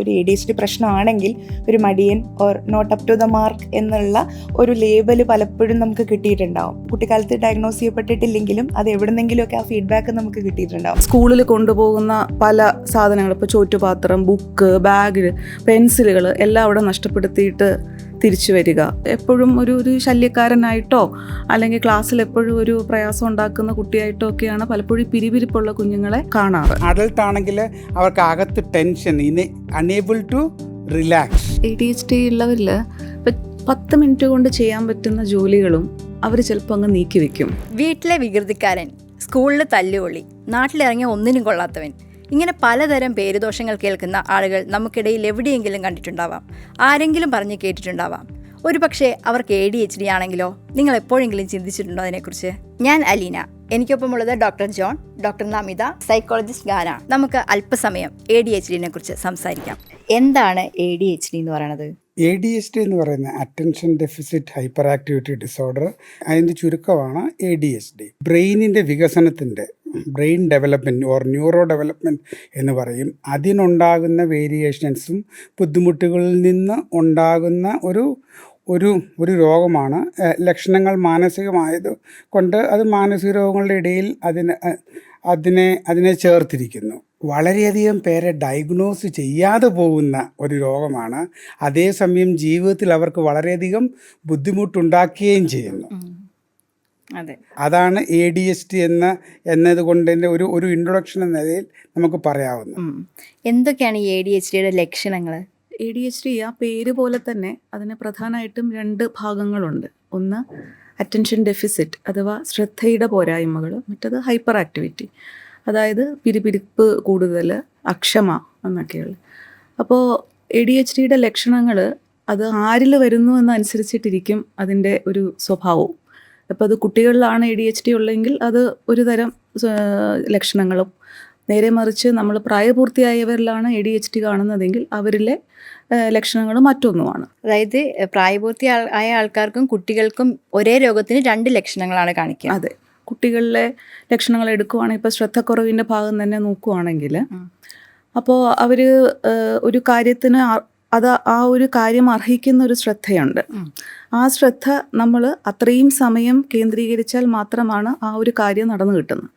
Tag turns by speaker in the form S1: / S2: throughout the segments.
S1: ഒരു ADHD പ്രശ്നമാണെങ്കിൽ ഒരു മടിയൻ or not up to the mark എന്നുള്ള ഒരു ലേബൽ പലപ്പോഴും നമുക്ക് കിട്ടിയിട്ടുണ്ടാവും. കുട്ടിക്കാലത്ത് ഡയഗ്നോസ് ചെയ്യപ്പെട്ടിട്ടില്ലെങ്കിലും അത് എവിടെന്നെങ്കിലുമൊക്കെ ആ ഫീഡ്ബാക്ക് നമുക്ക് കിട്ടിയിട്ടുണ്ടാവും.
S2: സ്കൂളിൽ കൊണ്ടുപോകുന്ന പല സാധനങ്ങൾ, ഇപ്പോൾ ചോറ്റുപാത്രം, ബുക്ക്, ബാഗ്, പെൻസിലുകൾ എല്ലാം അവിടെ നഷ്ടപ്പെടുത്തിയിട്ട് തിരിച്ചു വരിക. എപ്പോഴും ഒരു ശല്യക്കാരനായിട്ടോ അല്ലെങ്കിൽ ക്ലാസ്സിൽ എപ്പോഴും ഒരു പ്രയാസം ഉണ്ടാക്കുന്ന കുട്ടിയായിട്ടോ ഒക്കെയാണ് പലപ്പോഴും പിരിപിരിപ്പുള്ള കുഞ്ഞുങ്ങളെ കാണാറ്.
S3: അഡൽട്ട് ആണെങ്കിൽ അവർക്ക് അകത്ത് tension, unable to relax.
S2: ADHD ഉള്ളവരിൽ 10 മിനിറ്റ് കൊണ്ട് ചെയ്യാൻ പറ്റുന്ന ജോലികളും അവർ ചിലപ്പോൾ അങ്ങ് നീക്കി വെക്കും.
S4: വീട്ടിലെ വികൃതിക്കാരൻ, സ്കൂളിൽ തല്ലുകൊള്ളി, നാട്ടിലിറങ്ങിയ ഒന്നിനും കൊള്ളാത്തവൻ, ഇങ്ങനെ പലതരം പേരുദോഷങ്ങൾ കേൾക്കുന്ന ആളുകൾ നമുക്കിടയിൽ എവിടെയെങ്കിലും കണ്ടിട്ടുണ്ടാവാം. ആരെങ്കിലും പറഞ്ഞ് കേട്ടിട്ടുണ്ടാവാം. ഒരു പക്ഷേ അവർക്ക് ADHD ആണെങ്കിലോ? നിങ്ങൾ എപ്പോഴെങ്കിലും ചിന്തിച്ചിട്ടുണ്ടോ അതിനെക്കുറിച്ച്? ഞാൻ അലീന, എനിക്കൊപ്പമുള്ളത് doctor John, doctor Namita, psychologist Gana. നമുക്ക് അല്പസമയം ADHDനെ കുറിച്ച് സംസാരിക്കാം. എന്താണ് ADHD എന്ന് പറയുന്നത്?
S3: ADHD എന്ന് പറയുന്ന attention deficit hyper activity disorder, അതിൻ്റെ ചുരുക്കമാണ് ADHD. ബ്രെയിനിൻ്റെ വികസനത്തിൻ്റെ, brain development or neuro development എന്ന് പറയും. അതിനുണ്ടാകുന്ന വേരിയേഷൻസും ബുദ്ധിമുട്ടുകളിൽ നിന്ന് ഉണ്ടാകുന്ന ഒരു രോഗമാണ്. ലക്ഷണങ്ങൾ മാനസികമായത് കൊണ്ട് അത് മാനസിക രോഗങ്ങളുടെ ഇടയിൽ അതിനെ ചേർത്തിരിക്കുന്നു. വളരെയധികം പേരെ ഡയഗ്നോസ് ചെയ്യാതെ പോകുന്ന ഒരു രോഗമാണ്. അതേസമയം ജീവിതത്തിൽ അവർക്ക് വളരെയധികം ബുദ്ധിമുട്ടുണ്ടാക്കുകയും ചെയ്യുന്നു.
S4: അതെ,
S3: അതാണ് ADHD എന്നതുകൊണ്ട് ഒരു ഇൻട്രൊഡക്ഷൻ എന്ന നിലയിൽ നമുക്ക് പറയാവുന്നത്.
S4: എന്തൊക്കെയാണ് ഈ ADHDയുടെ ലക്ഷണങ്ങൾ?
S2: ADHD ആ പേര് പോലെ തന്നെ അതിന് പ്രധാനമായിട്ടും 2 ഭാഗങ്ങളുണ്ട്. ഒന്ന് അറ്റൻഷൻ ഡെഫിസിറ്റ് അഥവാ ശ്രദ്ധയുടെ പോരായ്മകൾ, മറ്റത് ഹൈപ്പർ ആക്ടിവിറ്റി, അതായത് പിരിപിരിപ്പ് കൂടുതൽ, അക്ഷമ എന്നൊക്കെയുള്ള. അപ്പോൾ ADHDയുടെ ലക്ഷണങ്ങൾ അത് ആരിൽ വരുന്നു എന്നനുസരിച്ചിട്ടിരിക്കും അതിൻ്റെ ഒരു സ്വഭാവവും. അപ്പോൾ അത് കുട്ടികളിലാണ് ADHD ഉള്ളെങ്കിൽ അത് ഒരു തരം ലക്ഷണങ്ങളും, നേരെ മറിച്ച് നമ്മൾ പ്രായപൂർത്തിയായവരിലാണ് ADHD കാണുന്നതെങ്കിൽ അവരിലെ ലക്ഷണങ്ങൾ മറ്റൊന്നുമാണ്.
S4: അതായത് പ്രായപൂർത്തിയായ ആൾക്കാർക്കും കുട്ടികൾക്കും ഒരേ രോഗത്തിന് 2 ലക്ഷണങ്ങളാണ് കാണിക്കുക.
S2: അതെ, കുട്ടികളിലെ ലക്ഷണങ്ങൾ എടുക്കുവാണെങ്കിൽ ഇപ്പോൾ ശ്രദ്ധക്കുറവിൻ്റെ ഭാഗം തന്നെ നോക്കുവാണെങ്കിൽ അപ്പോൾ അവർ ഒരു കാര്യത്തിന് ആ ഒരു കാര്യം അർഹിക്കുന്ന ഒരു ശ്രദ്ധയുണ്ട്. ആ ശ്രദ്ധ നമ്മൾ അത്രയും സമയം കേന്ദ്രീകരിച്ചാൽ മാത്രമാണ് ആ ഒരു കാര്യം നടന്നു കിട്ടുന്നത്.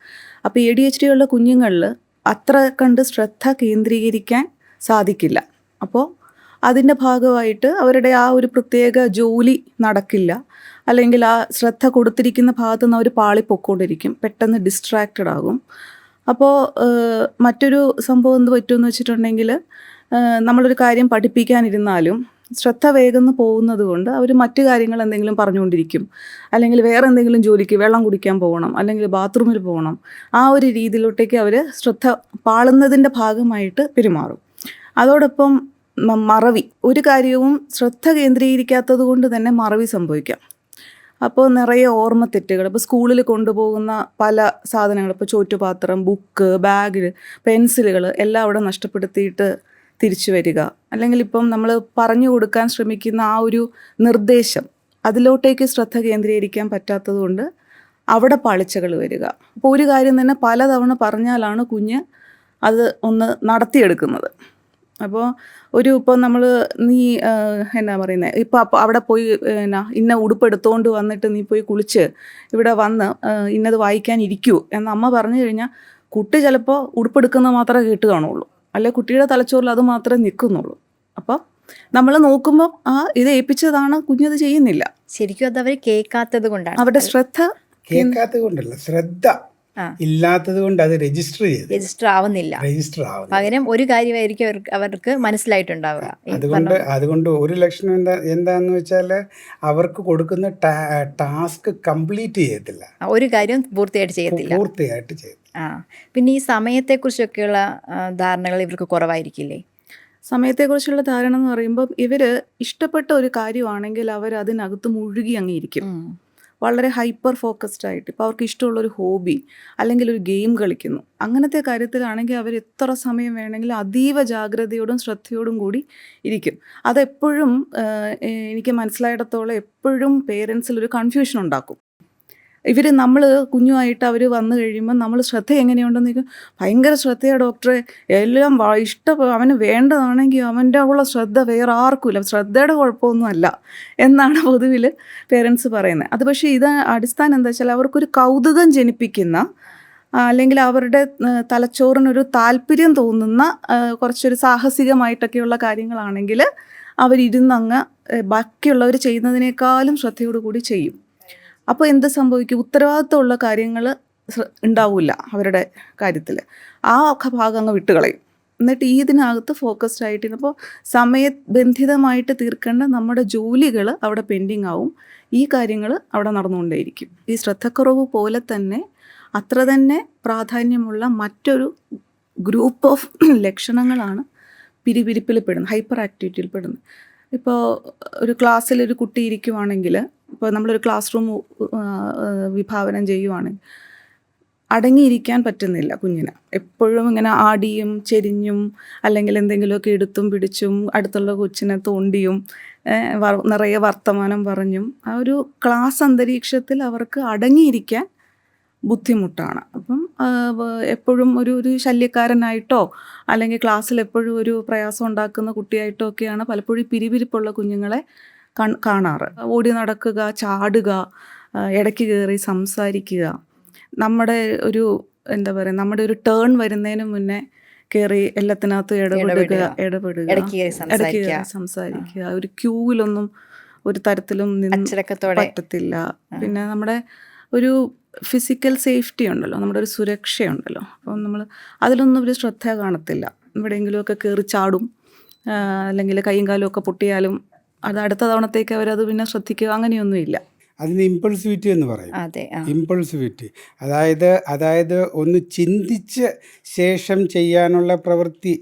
S2: അപ്പോൾ ADHD ഉള്ള കുഞ്ഞുങ്ങളിൽ അത്ര കണ്ട് ശ്രദ്ധ കേന്ദ്രീകരിക്കാൻ സാധിക്കില്ല. അപ്പോൾ അതിൻ്റെ ഭാഗമായിട്ട് അവരുടെ ആ ഒരു പ്രത്യേക ജോലി നടക്കില്ല, അല്ലെങ്കിൽ ആ ശ്രദ്ധ കൊടുത്തിരിക്കുന്ന ഭാഗത്തു നിന്ന് അവർ പാളിപ്പൊക്കൊണ്ടിരിക്കും, പെട്ടെന്ന് ഡിസ്ട്രാക്റ്റഡ് ആകും. അപ്പോൾ മറ്റൊരു സംഭവം എന്ത് പറ്റുമെന്ന് വെച്ചിട്ടുണ്ടെങ്കിൽ നമ്മളൊരു കാര്യം പഠിപ്പിക്കാനിരുന്നാലും ശ്രദ്ധ വേഗം പോകുന്നത് കൊണ്ട് അവർ മറ്റു കാര്യങ്ങൾ എന്തെങ്കിലും പറഞ്ഞുകൊണ്ടിരിക്കും, അല്ലെങ്കിൽ വേറെ എന്തെങ്കിലും ജോലിക്ക് വെള്ളം കുടിക്കാൻ പോകണം, അല്ലെങ്കിൽ ബാത്റൂമിൽ പോകണം. ആ ഒരു രീതിയിലോട്ടേക്ക് അവർ ശ്രദ്ധ പാളുന്നതിൻ്റെ ഭാഗമായിട്ട് പെരുമാറും. അതോടൊപ്പം മറവി, ഒരു കാര്യവും ശ്രദ്ധ കേന്ദ്രീകരിക്കാത്തത് കൊണ്ട് തന്നെ മറവി സംഭവിക്കാം. അപ്പോൾ നിറയെ ഓർമ്മ തെറ്റുകൾ, ഇപ്പോൾ സ്കൂളിൽ കൊണ്ടുപോകുന്ന പല സാധനങ്ങൾ, ഇപ്പോൾ ചോറ്റുപാത്രം, ബുക്ക്, ബാഗ്, പെൻസിലുകൾ എല്ലാം അവിടെ നഷ്ടപ്പെടുത്തിയിട്ട് തിരിച്ചു വരിക, അല്ലെങ്കിൽ ഇപ്പം നമ്മൾ പറഞ്ഞു കൊടുക്കാൻ ശ്രമിക്കുന്ന ആ ഒരു നിർദ്ദേശം അതിലോട്ടേക്ക് ശ്രദ്ധ കേന്ദ്രീകരിക്കാൻ പറ്റാത്തത് കൊണ്ട് അവിടെ പാളിച്ചകൾ വരിക. അപ്പോൾ ഒരു കാര്യം തന്നെ പലതവണ പറഞ്ഞാലാണ് കുഞ്ഞ് അത് ഒന്ന് നടത്തിയെടുക്കുന്നത്. അപ്പോൾ ഇപ്പോൾ നമ്മൾ എന്നാ പറയുന്നത്, ഇപ്പോൾ അവിടെ പോയി ഇന്ന ഉടുപ്പ് എടുത്തുകൊണ്ട് വന്നിട്ട് നീ പോയി കുളിച്ച് ഇവിടെ വന്ന് ഇന്നത് വായിക്കാൻ ഇരിക്കൂ എന്ന് അമ്മ പറഞ്ഞു കഴിഞ്ഞാൽ കുട്ടി ചിലപ്പോൾ ഉടുപ്പെടുക്കുന്നത് മാത്രമേ കേട്ട് കാണുള്ളൂ, അല്ലെ കുട്ടിയുടെ തലച്ചോറിൽ അത് മാത്രമേ നിൽക്കുന്നുള്ളൂ. അപ്പോൾ നമ്മൾ നോക്കുമ്പോൾ ഇത് ഏൽപ്പിച്ചതാണ്, കുഞ്ഞത് ചെയ്യുന്നില്ല.
S4: ശരിക്കും അത് അവർ കേൾക്കാത്തത് കൊണ്ടാണ്.
S2: അവരുടെ ശ്രദ്ധ
S3: കേൾക്കാത്തത് കൊണ്ടല്ല, ശ്രദ്ധ ഇല്ലാത്തത് കൊണ്ട് അത് രജിസ്റ്റർ ആവുന്നില്ല.
S4: പകരം ഒരു കാര്യമായിരിക്കും അവർക്ക് മനസ്സിലായിട്ടുണ്ടാവുക.
S3: അതുകൊണ്ട് ഒരു ലക്ഷണം എന്താന്ന് വെച്ചാൽ അവർക്ക് കൊടുക്കുന്ന ടാസ്ക് കംപ്ലീറ്റ് ചെയ്യത്തില്ല,
S4: ഒരു കാര്യം പൂർത്തിയായിട്ട് ചെയ്യത്തില്ല. പിന്നെ ഈ സമയത്തെക്കുറിച്ചൊക്കെയുള്ള ധാരണകൾ ഇവർക്ക് കുറവായിരിക്കില്ലേ?
S2: സമയത്തെക്കുറിച്ചുള്ള ധാരണ എന്ന് പറയുമ്പോൾ ഇവർ ഇഷ്ടപ്പെട്ട ഒരു കാര്യമാണെങ്കിൽ അവർ അതിനകത്ത് മുഴുകി അങ്ങിരിക്കും, വളരെ ഹൈപ്പർ ഫോക്കസ്ഡ് ആയിട്ട്. ഇപ്പോൾ അവർക്ക് ഇഷ്ടമുള്ളൊരു ഹോബി അല്ലെങ്കിൽ ഒരു ഗെയിം കളിക്കുന്നു, അങ്ങനത്തെ കാര്യത്തിലാണെങ്കിൽ അവർ എത്ര സമയം വേണമെങ്കിലും അതീവ ജാഗ്രതയോടും ശ്രദ്ധയോടും കൂടി ഇരിക്കും. അതെപ്പോഴും എനിക്ക് മനസ്സിലായിടത്തോളം എപ്പോഴും പേരൻസിലൊരു കൺഫ്യൂഷൻ ഉണ്ടാക്കും. നമ്മൾ കുഞ്ഞുമായിട്ട് അവർ വന്നു കഴിയുമ്പോൾ നമ്മൾ ശ്രദ്ധ എങ്ങനെയുണ്ടെന്ന് ചോദിക്കും. ഭയങ്കര ശ്രദ്ധയാണ് ഡോക്ടറെ, എല്ലാം അവന് വേണ്ടതാണെങ്കിൽ അവൻ്റെ ഉള്ള ശ്രദ്ധ വേറെ ആർക്കുമില്ല, ശ്രദ്ധയുടെ കുഴപ്പമൊന്നുമല്ല എന്നാണ് പൊതുവിൽ പേരൻസ് പറയുന്നത്. അത് പക്ഷേ ഇത് അടിസ്ഥാനം എന്താ വെച്ചാൽ അവർക്കൊരു കൗതുകം ജനിപ്പിക്കുന്ന അല്ലെങ്കിൽ അവരുടെ തലച്ചോറിനൊരു താല്പര്യം തോന്നുന്ന കുറച്ചൊരു സാഹസികമായിട്ടൊക്കെയുള്ള കാര്യങ്ങളാണെങ്കിൽ അവരിരുന്നങ്ങ് ബാക്കിയുള്ളവർ ചെയ്യുന്നതിനേക്കാളും ശ്രദ്ധയോടുകൂടി ചെയ്യും. അപ്പോൾ എന്ത് സംഭവിക്കും? ഉത്തരവാദിത്തമുള്ള കാര്യങ്ങൾ ഉണ്ടാവില്ല അവരുടെ കാര്യത്തിൽ. ആ ഭാഗം അങ്ങ് വിട്ടുകളയും. എന്നിട്ട് ഇതിനകത്ത് ഫോക്കസ്ഡ് ആയിട്ട് അപ്പോൾ സമയബന്ധിതമായിട്ട് തീർക്കേണ്ട നമ്മുടെ ജോലികൾ അവിടെ പെൻഡിങ് ആവും. ഈ കാര്യങ്ങൾ അവിടെ നടന്നുകൊണ്ടേയിരിക്കും. ഈ ശ്രദ്ധക്കുറവ് പോലെ തന്നെ അത്ര തന്നെ പ്രാധാന്യമുള്ള മറ്റൊരു ഗ്രൂപ്പ് ഓഫ് ലക്ഷണങ്ങളാണ് പിരിപിരിപ്പിൽ പെടുന്നത്, ഹൈപ്പർ ആക്ടിവിറ്റിയിൽ പെടുന്നത്. ഇപ്പോൾ ഒരു ക്ലാസ്സിലൊരു കുട്ടി ഇരിക്കുവാണെങ്കിൽ, ഇപ്പോൾ നമ്മളൊരു ക്ലാസ് റൂം വിഭാവനം ചെയ്യുവാണെങ്കിൽ അടങ്ങിയിരിക്കാൻ പറ്റുന്നില്ല കുഞ്ഞിന്. എപ്പോഴും ഇങ്ങനെ ആടിയും ചെരിഞ്ഞും അല്ലെങ്കിൽ എന്തെങ്കിലുമൊക്കെ എടുത്തും പിടിച്ചും അടുത്തുള്ള കൊച്ചിനെ തോണ്ടിയും നിറയെ വർത്തമാനം പറഞ്ഞും ആ ഒരു ക്ലാസ് അന്തരീക്ഷത്തിൽ അവർക്ക് അടങ്ങിയിരിക്കാൻ ബുദ്ധിമുട്ടാണ്. അപ്പം എപ്പോഴും ഒരു ശല്യക്കാരനായിട്ടോ അല്ലെങ്കിൽ ക്ലാസ്സിൽ എപ്പോഴും ഒരു പ്രയാസം ഉണ്ടാക്കുന്ന കുട്ടിയായിട്ടോ ഒക്കെയാണ് പലപ്പോഴും പിരിപിരിപ്പുള്ള കുഞ്ഞുങ്ങളെ കാണാറ്. ഓടി നടക്കുക, ചാടുക, ഇടയ്ക്ക് കയറി സംസാരിക്കുക, നമ്മുടെ ഒരു എന്താ പറയുക, നമ്മുടെ ഒരു ടേൺ വരുന്നതിന് മുന്നേ കയറി എല്ലാത്തിനകത്തും ഇടപെടുക, ഇടയ്ക്ക് സംസാരിക്കുക, ഒരു ക്യൂവിലൊന്നും ഒരു തരത്തിലും പറ്റത്തില്ല. പിന്നെ നമ്മുടെ ഒരു ഫിസിക്കൽ സേഫ്റ്റി ഉണ്ടല്ലോ, നമ്മുടെ ഒരു സുരക്ഷയുണ്ടല്ലോ, അപ്പം നമ്മൾ അതിലൊന്നും ഒരു ശ്രദ്ധ കാണത്തില്ല. എവിടെയെങ്കിലുമൊക്കെ കയറി ചാടും, അല്ലെങ്കിൽ കൈയും കാലും ഒക്കെ പൊട്ടിയാലും അത് അടുത്ത തവണത്തേക്ക് അവരത് പിന്നെ ശ്രദ്ധിക്കുക, അങ്ങനെയൊന്നുമില്ല.
S3: അതിന് ഇമ്പൾസിവിറ്റി എന്ന് പറയും. ഇമ്പൾസിവിറ്റി അതായത് ഒന്ന് ചിന്തിച്ച് ശേഷം ചെയ്യാനുള്ള പ്രവൃത്തി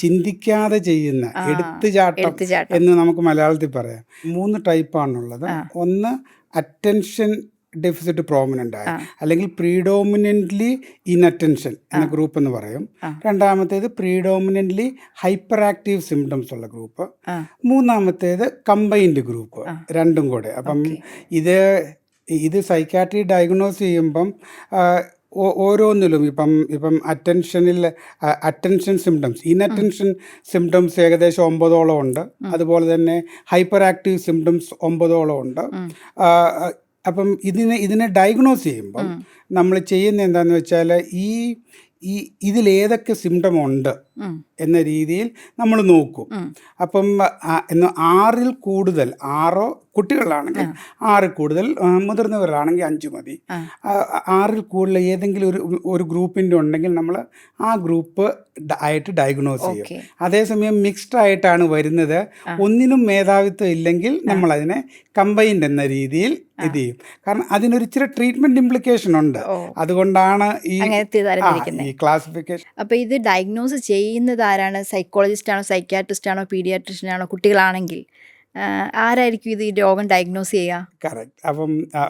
S3: ചിന്തിക്കാതെ ചെയ്യുന്ന എടുത്തുചാട്ടം എന്ന് നമുക്ക് മലയാളത്തിൽ പറയാം. 3 ടൈപ്പാണുള്ളത്. ഒന്ന് അറ്റൻഷൻ ഡെഫിസിറ്റ് പ്രോമിനൻ്റ് ആയ അല്ലെങ്കിൽ പ്രീഡോമിനൻ്റ്ലി ഇൻഅറ്റൻഷൻ എന്ന ഗ്രൂപ്പ് എന്ന് പറയും. രണ്ടാമത്തേത് പ്രീഡോമിനൻ്റ്ലി ഹൈപ്പർ ആക്റ്റീവ് സിംറ്റംസ് ഉള്ള ഗ്രൂപ്പ്. മൂന്നാമത്തേത് കമ്പൈൻഡ് ഗ്രൂപ്പ്, രണ്ടും കൂടെ. അപ്പം ഇത് സൈക്കാട്രി ഡയഗ്നോസ് ചെയ്യുമ്പം ഓരോന്നിലും ഇപ്പം അറ്റൻഷൻ സിംറ്റംസ്, ഇൻഅറ്റൻഷൻ സിംറ്റംസ് ഏകദേശം 9ഓളം ഉണ്ട്. അതുപോലെ തന്നെ ഹൈപ്പർ ആക്റ്റീവ് സിംറ്റംസ് 9ഓളം ഉണ്ട്. അപ്പം ഇതിനെ ഡയഗ്നോസ് ചെയ്യുമ്പം നമ്മൾ ചെയ്യുന്ന എന്താണെന്ന് വെച്ചാൽ ഇതിലേതൊക്കെ സിംറ്റം ഉണ്ട് എന്ന രീതിയിൽ നമ്മൾ നോക്കും. അപ്പം 6 കൂടുതൽ, 6 കുട്ടികളാണെങ്കിൽ 6 കൂടുതൽ, മുതിർന്നവരാണെങ്കിൽ 5 മതി. 6 കൂടുതൽ ഏതെങ്കിലും ഒരു ഗ്രൂപ്പിൻ്റെ ഉണ്ടെങ്കിൽ നമ്മൾ ആ ഗ്രൂപ്പ് ആയിട്ട് ഡയഗ്നോസ് ചെയ്യും. അതേസമയം മിക്സ്ഡ് ആയിട്ടാണ് വരുന്നത്, ഒന്നിനും മേധാവിത്വം ഇല്ലെങ്കിൽ നമ്മളതിനെ കമ്പൈൻഡ് എന്ന രീതിയിൽ ഇത് ചെയ്യും. കാരണം അതിനൊരു ഇച്ചിരി ട്രീറ്റ്മെന്റ് ഇംപ്ലിക്കേഷൻ ഉണ്ട്. അതുകൊണ്ടാണ് ഈ ക്ലാസിഫിക്കേഷൻ.
S4: അപ്പോൾ ഇത് ഡയഗ്നോസ് ചെയ്യുന്നത് ആരാണ്? സൈക്കോളജിസ്റ്റ് ആണോ, സൈക്യാട്രിസ്റ്റ് ആണോ, പീഡിയാട്രിഷ്യൻ ആണോ? കുട്ടികളാണെങ്കിൽ ആരായിരിക്കും ഇത് ഈ രോഗം ഡയഗ്നോസ് ചെയ്യുക?
S3: കറക്റ്റ്.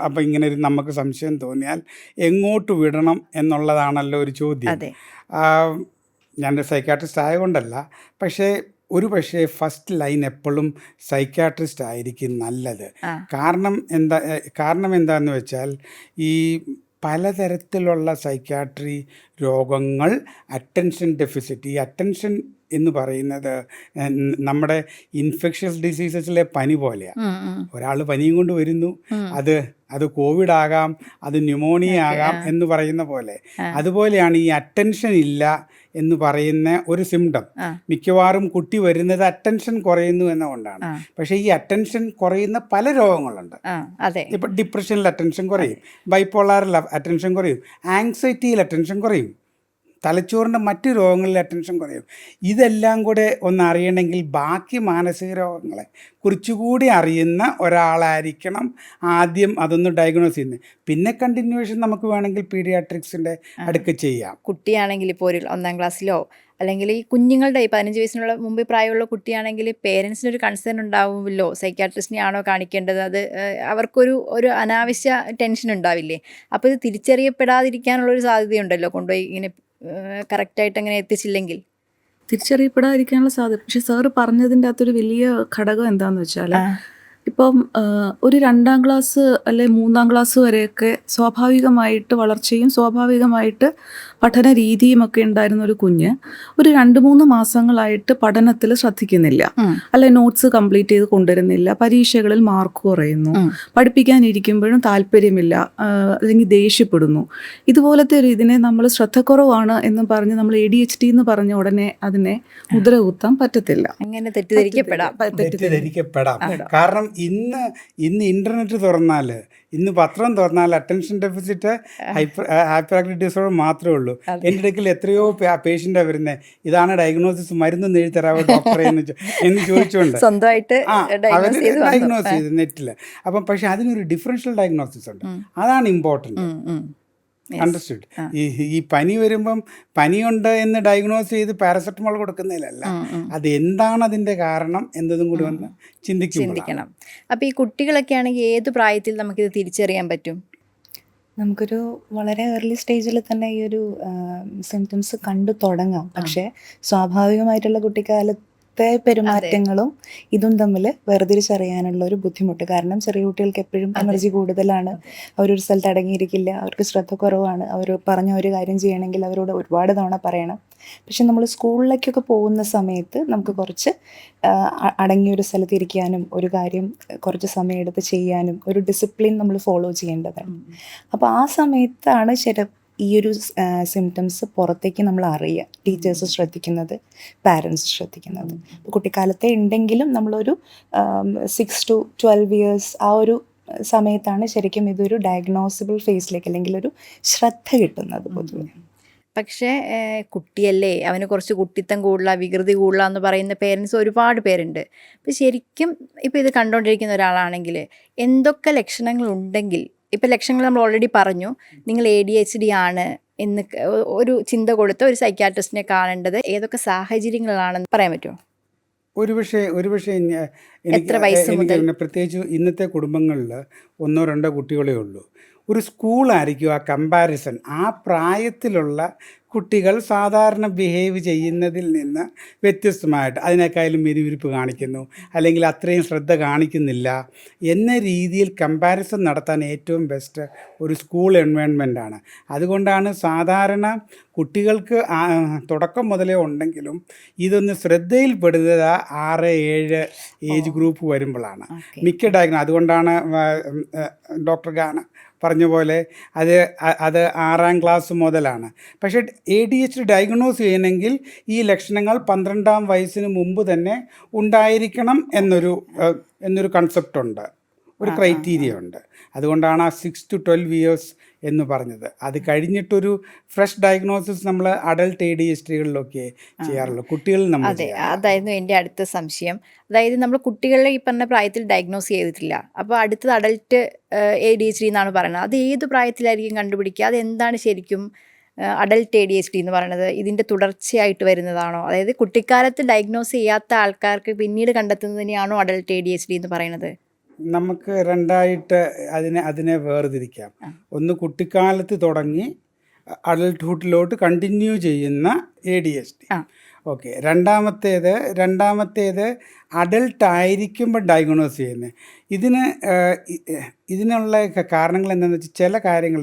S3: അപ്പം ഇങ്ങനെ ഒരു നമുക്ക് സംശയം തോന്നിയാൽ എങ്ങോട്ട് വിടണം എന്നുള്ളതാണല്ലോ ഒരു ചോദ്യം. ഞാനൊരു സൈക്യാട്രിസ്റ്റ് ആയതുകൊണ്ടല്ല, പക്ഷേ ഫസ്റ്റ് ലൈൻ എപ്പോഴും സൈക്യാട്രിസ്റ്റ് ആയിരിക്കും നല്ലത്. കാരണം എന്താണെന്ന് വെച്ചാൽ ഈ പലതരത്തിലുള്ള സൈക്യാട്രി രോഗങ്ങൾ, അറ്റൻഷൻ ഡെഫിസിറ്റ്, ഈ അറ്റൻഷൻ എന്ന് പറയുന്നത് നമ്മുടെ ഇൻഫെക്ഷ്യസ് ഡിസീസസിലെ പനി പോലെയാണ്. ഒരാൾ പനിയും കൊണ്ട് വരുന്നു, അത് കോവിഡ് ആകാം, അത് ന്യൂമോണിയ ആകാം എന്ന് പറയുന്ന പോലെ. അതുപോലെയാണ് ഈ അറ്റൻഷൻ ഇല്ല എന്ന് പറയുന്ന ഒരു സിംറ്റം. മിക്കവാറും കുട്ടി വരുന്നത് അറ്റൻഷൻ കുറയുന്നു എന്നുകൊണ്ടാണ്. പക്ഷേ ഈ അറ്റൻഷൻ കുറയുന്ന പല രോഗങ്ങളുണ്ട്. ഇപ്പം ഡിപ്രഷനിൽ അറ്റൻഷൻ കുറയും, ബൈപ്പോളാറിൽ അറ്റൻഷൻ കുറയും, ആങ്സൈറ്റിയിൽ അറ്റൻഷൻ കുറയും, തലച്ചോറിൻ്റെ മറ്റ് രോഗങ്ങളിൽ അറ്റൻഷൻ കുറയും. ഇതെല്ലാം കൂടെ ഒന്ന് അറിയണമെങ്കിൽ ബാക്കി മാനസിക രോഗങ്ങളെ കുറിച്ചുകൂടി അറിയുന്ന ഒരാളായിരിക്കണം ആദ്യം അതൊന്ന് ഡയഗ്നോസ് ചെയ്യുന്നത്. പിന്നെ കണ്ടിന്യൂവേഷൻ നമുക്ക് വേണമെങ്കിൽ പീഡിയാട്രിക്സിൻ്റെ അടുക്ക് ചെയ്യാം.
S4: കുട്ടിയാണെങ്കിൽ ഇപ്പോൾ ഒരു 1ാം ക്ലാസ്സിലോ അല്ലെങ്കിൽ ഈ കുഞ്ഞുങ്ങളുടെ 15 വയസ്സിനുള്ള മുമ്പ് പ്രായമുള്ള കുട്ടിയാണെങ്കിൽ പേരൻസിനൊരു കൺസേൺ ഉണ്ടാവുമല്ലോ, സൈക്യാട്രിസ്റ്റിനെ ആണോ കാണിക്കേണ്ടത്? അത് അവർക്കൊരു അനാവശ്യ ടെൻഷൻ ഉണ്ടാവില്ലേ? അപ്പോൾ ഇത് തിരിച്ചറിയപ്പെടാതിരിക്കാനുള്ളൊരു സാധ്യതയുണ്ടല്ലോ, കൊണ്ടുപോയി ഇങ്ങനെ കറക്റ്റായിട്ട് അങ്ങനെ എത്തിച്ചില്ലെങ്കിൽ
S2: തിരിച്ചറിയപ്പെടാതിരിക്കാനുള്ള സാധ്യത. പക്ഷെ സാറ് പറഞ്ഞതിൻ്റെ അകത്തൊരു വലിയ ഘടകം എന്താണെന്ന് വെച്ചാൽ ഇപ്പം ഒരു 2ാം ക്ലാസ് അല്ലെ 3ാം ക്ലാസ് വരെയൊക്കെ സ്വാഭാവികമായിട്ട് വളർച്ചയും സ്വാഭാവികമായിട്ട് പഠന രീതിയുമൊക്കെ ഉണ്ടായിരുന്ന ഒരു കുഞ്ഞ് ഒരു 2-3 മാസങ്ങളായിട്ട് പഠനത്തിൽ ശ്രദ്ധിക്കുന്നില്ല, അല്ലെ നോട്ട്സ് കംപ്ലീറ്റ് ചെയ്ത് കൊണ്ടുവരുന്നില്ല, പരീക്ഷകളിൽ മാർക്ക് കുറയുന്നു, പഠിപ്പിക്കാനിരിക്കുമ്പോഴും താല്പര്യമില്ല, അല്ലെങ്കിൽ ദേഷ്യപ്പെടുന്നു. ഇതുപോലത്തെ ഒരു ഇതിനെ നമ്മൾ ശ്രദ്ധക്കുറവാണ് എന്ന് പറഞ്ഞ് നമ്മൾ ADHD എന്ന് പറഞ്ഞ ഉടനെ അതിനെ മുദ്ര കുത്താൻ പറ്റത്തില്ല.
S4: അങ്ങനെ തെറ്റിദ്ധരിക്കപ്പെടാം.
S3: കാരണം ഇന്ന് ഇന്റർനെറ്റ് തുറന്നാൽ, ഇന്ന് പത്രം തുറന്നാൽ attention deficit hyper activity disorder മാത്രമേ ഉള്ളൂ. എൻ്റെ അടുക്കൽ എത്രയോ പേഷ്യൻ്റാണ് വരുന്നത്, ഇതാണ് ഡയഗ്നോസിസ്, മരുന്നൊന്നും എഴുതി തരാമോ ഡോക്ടറെ എന്ന് ചോദിച്ചുകൊണ്ട്
S4: സ്വന്തമായിട്ട്
S3: അവർ ഡയഗ്നോസ് ചെയ്ത് നെറ്റിൽ. അപ്പം പക്ഷെ അതിനൊരു ഡിഫറൻഷ്യൽ ഡയഗ്നോസിസ് ഉണ്ട്, അതാണ് ഇമ്പോർട്ടൻറ്റ്. അണ്ടർസ്റ്റുഡ്. ഈ പനി വരുമ്പം പനിയുണ്ട് എന്ന് ഡയഗ്നോസ് ചെയ്ത് പാരസെറ്റമോൾ കൊടുക്കുന്നതിലല്ല, അത് എന്താണ് അതിൻ്റെ കാരണം എന്നതും കൂടി വന്ന് ചിന്തിക്കണം.
S4: അപ്പോൾ ഈ കുട്ടികളൊക്കെ ആണെങ്കിൽ ഏത് പ്രായത്തിൽ നമുക്കിത് തിരിച്ചറിയാൻ പറ്റും?
S1: നമുക്കൊരു വളരെ ഏർലി സ്റ്റേജിൽ തന്നെ ഈ ഒരു സിംറ്റംസ് കണ്ടു തുടങ്ങാം. പക്ഷേ സ്വാഭാവികമായിട്ടുള്ള കുട്ടിക്കാലത്തെ പെരുമാറ്റങ്ങളും ഇതും തമ്മിൽ വേർതിരിച്ചറിയാനുള്ള ഒരു ബുദ്ധിമുട്ട്. കാരണം ചെറിയ കുട്ടികൾക്ക് എപ്പോഴും എനർജി കൂടുതലാണ്, അവരൊരു സ്ഥലത്ത് അടങ്ങിയിരിക്കില്ല, അവർക്ക് ശ്രദ്ധ കുറവാണ്, അവർ പറഞ്ഞ ഒരു കാര്യം ചെയ്യണമെങ്കിൽ അവരോട് ഒരുപാട് തവണ പറയണം. പക്ഷെ നമ്മൾ സ്കൂളിലേക്കൊക്കെ പോകുന്ന സമയത്ത് നമുക്ക് കുറച്ച് അടങ്ങിയൊരു സ്ഥലത്ത് ഇരിക്കാനും ഒരു കാര്യം കുറച്ച് സമയമെടുത്ത് ചെയ്യാനും ഒരു ഡിസിപ്ലിൻ നമ്മൾ ഫോളോ ചെയ്യേണ്ടതാണ്. അപ്പോൾ ആ സമയത്താണ് ഈ ഒരു സിംറ്റംസ് പുറത്തേക്ക് നമ്മൾ അറിയുക, ടീച്ചേഴ്സ് ശ്രദ്ധിക്കുന്നത്, പാരൻസ് ശ്രദ്ധിക്കുന്നത്. കുട്ടിക്കാലത്തെ ഉണ്ടെങ്കിലും നമ്മളൊരു 6 to 12 years ആ ഒരു സമയത്താണ് ശരിക്കും ഇതൊരു ഡയഗ്നോസിബിൾ ഫേസിലേക്ക് അല്ലെങ്കിൽ ഒരു ശ്രദ്ധ കിട്ടുന്നത് പൊതുവെ.
S4: പക്ഷേ കുട്ടിയല്ലേ, അവന് കുറച്ച് കുട്ടിത്തം കൂടുതലാണ്, വികൃതി കൂടുതലാന്ന് പറയുന്ന പേരൻസ് ഒരുപാട് പേരുണ്ട്. അപ്പോൾ ശരിക്കും ഇപ്പോൾ ഇത് കണ്ടുകൊണ്ടിരിക്കുന്ന ഒരാളാണെങ്കിൽ എന്തൊക്കെ ലക്ഷണങ്ങളുണ്ടെങ്കിൽ, ഇപ്പോൾ ലക്ഷണങ്ങൾ നമ്മൾ ഓൾറെഡി പറഞ്ഞു, നിങ്ങൾ ADHD ആണ് എന്ന് ഒരു ചിന്ത കൊടുത്ത് ഒരു സൈക്യാട്രിസ്റ്റിനെ കാണേണ്ടത് ഏതൊക്കെ സാഹചര്യങ്ങളാണെന്ന് പറയാൻ പറ്റുമോ?
S3: ഒരുപക്ഷെ എനിക്ക് പ്രത്യേകിച്ച് ഇന്നത്തെ കുടുംബങ്ങളിൽ 1-2 കുട്ടികളേ ഉള്ളൂ. ഒരു സ്കൂളായിരിക്കും ആ കമ്പാരിസൺ. ആ പ്രായത്തിലുള്ള കുട്ടികൾ സാധാരണ ബിഹേവ് ചെയ്യുന്നതിൽ നിന്ന് വ്യത്യസ്തമായിട്ട് അതിനേക്കാളും മെരുവിരിപ്പ് കാണിക്കുന്നു, അല്ലെങ്കിൽ അത്രയും ശ്രദ്ധ കാണിക്കുന്നില്ല എന്ന രീതിയിൽ കമ്പാരിസൺ നടത്താൻ ഏറ്റവും ബെസ്റ്റ് ഒരു സ്കൂൾ എൻവയോൺമെൻറ്റാണ്. അതുകൊണ്ടാണ് സാധാരണ കുട്ടികൾക്ക് തുടക്കം മുതലേ ഉണ്ടെങ്കിലും ഇതൊന്ന് ശ്രദ്ധയിൽപ്പെടുന്നത് 6-7 ഏജ് ഗ്രൂപ്പ് വരുമ്പോഴാണ് മിക്ക അതുകൊണ്ടാണ് ഡോക്ടർ ഗാന പറഞ്ഞ പോലെ അത് 6ാം ക്ലാസ് മുതലാണ്. പക്ഷേ ADHD ഡയഗ്നോസ് ചെയ്യണമെങ്കിൽ ഈ ലക്ഷണങ്ങൾ 12ാം വയസ്സിന് മുമ്പ് തന്നെ ഉണ്ടായിരിക്കണം എന്നൊരു കൺസെപ്റ്റുണ്ട്, ഒരു ക്രൈറ്റീരിയ ഉണ്ട്. അതുകൊണ്ടാണ് ആ 6 to 12 years എന്ന് പറഞ്ഞത്. അത് കഴിഞ്ഞിട്ടൊരു ഫ്രഷ് ഡയഗ്നോസിസ് നമ്മൾ അഡൽട്ട് ADHDകളിലൊക്കെ ചെയ്യാറുള്ളൂ, കുട്ടികളിൽ നമ്മൾ.
S4: അതെ, അതായിരുന്നു എൻ്റെ അടുത്ത സംശയം. അതായത് നമ്മൾ കുട്ടികളെ ഈ പറഞ്ഞ പ്രായത്തിൽ ഡയഗ്നോസ് ചെയ്തിട്ടില്ല, അപ്പോൾ അടുത്തത് അഡൽട്ട് ADHD എന്നാണ് പറയുന്നത്. അത് ഏത് പ്രായത്തിലായിരിക്കും കണ്ടുപിടിക്കുക? അതെന്താണ് ശരിക്കും അഡൽട്ട് ADHD എന്ന് പറയുന്നത്? ഇതിൻ്റെ തുടർച്ചയായിട്ട് വരുന്നതാണോ? അതായത് കുട്ടിക്കാലത്ത് ഡയഗ്നോസ് ചെയ്യാത്ത ആൾക്കാർക്ക് പിന്നീട് കണ്ടെത്തുന്നതിനെയാണോ അഡൽട്ട് ADHD എന്ന് പറയുന്നത്?
S3: നമുക്ക് രണ്ടായിട്ട് അതിനെ വേർതിരിക്കാം. ഒന്ന് കുട്ടിക്കാലത്ത് തുടങ്ങി അഡൽട്ട്ഹുഡിലോട്ട് കണ്ടിന്യൂ ചെയ്യുന്ന ADHD. ഓക്കെ. രണ്ടാമത്തേത് അഡൽട്ട് ആയിരിക്കുമ്പോൾ ഡയഗ്നോസ് ചെയ്യുന്നത്. ഇതിനുള്ള കാരണങ്ങൾ എന്താണെന്ന് വെച്ചാൽ ചില കാര്യങ്ങൾ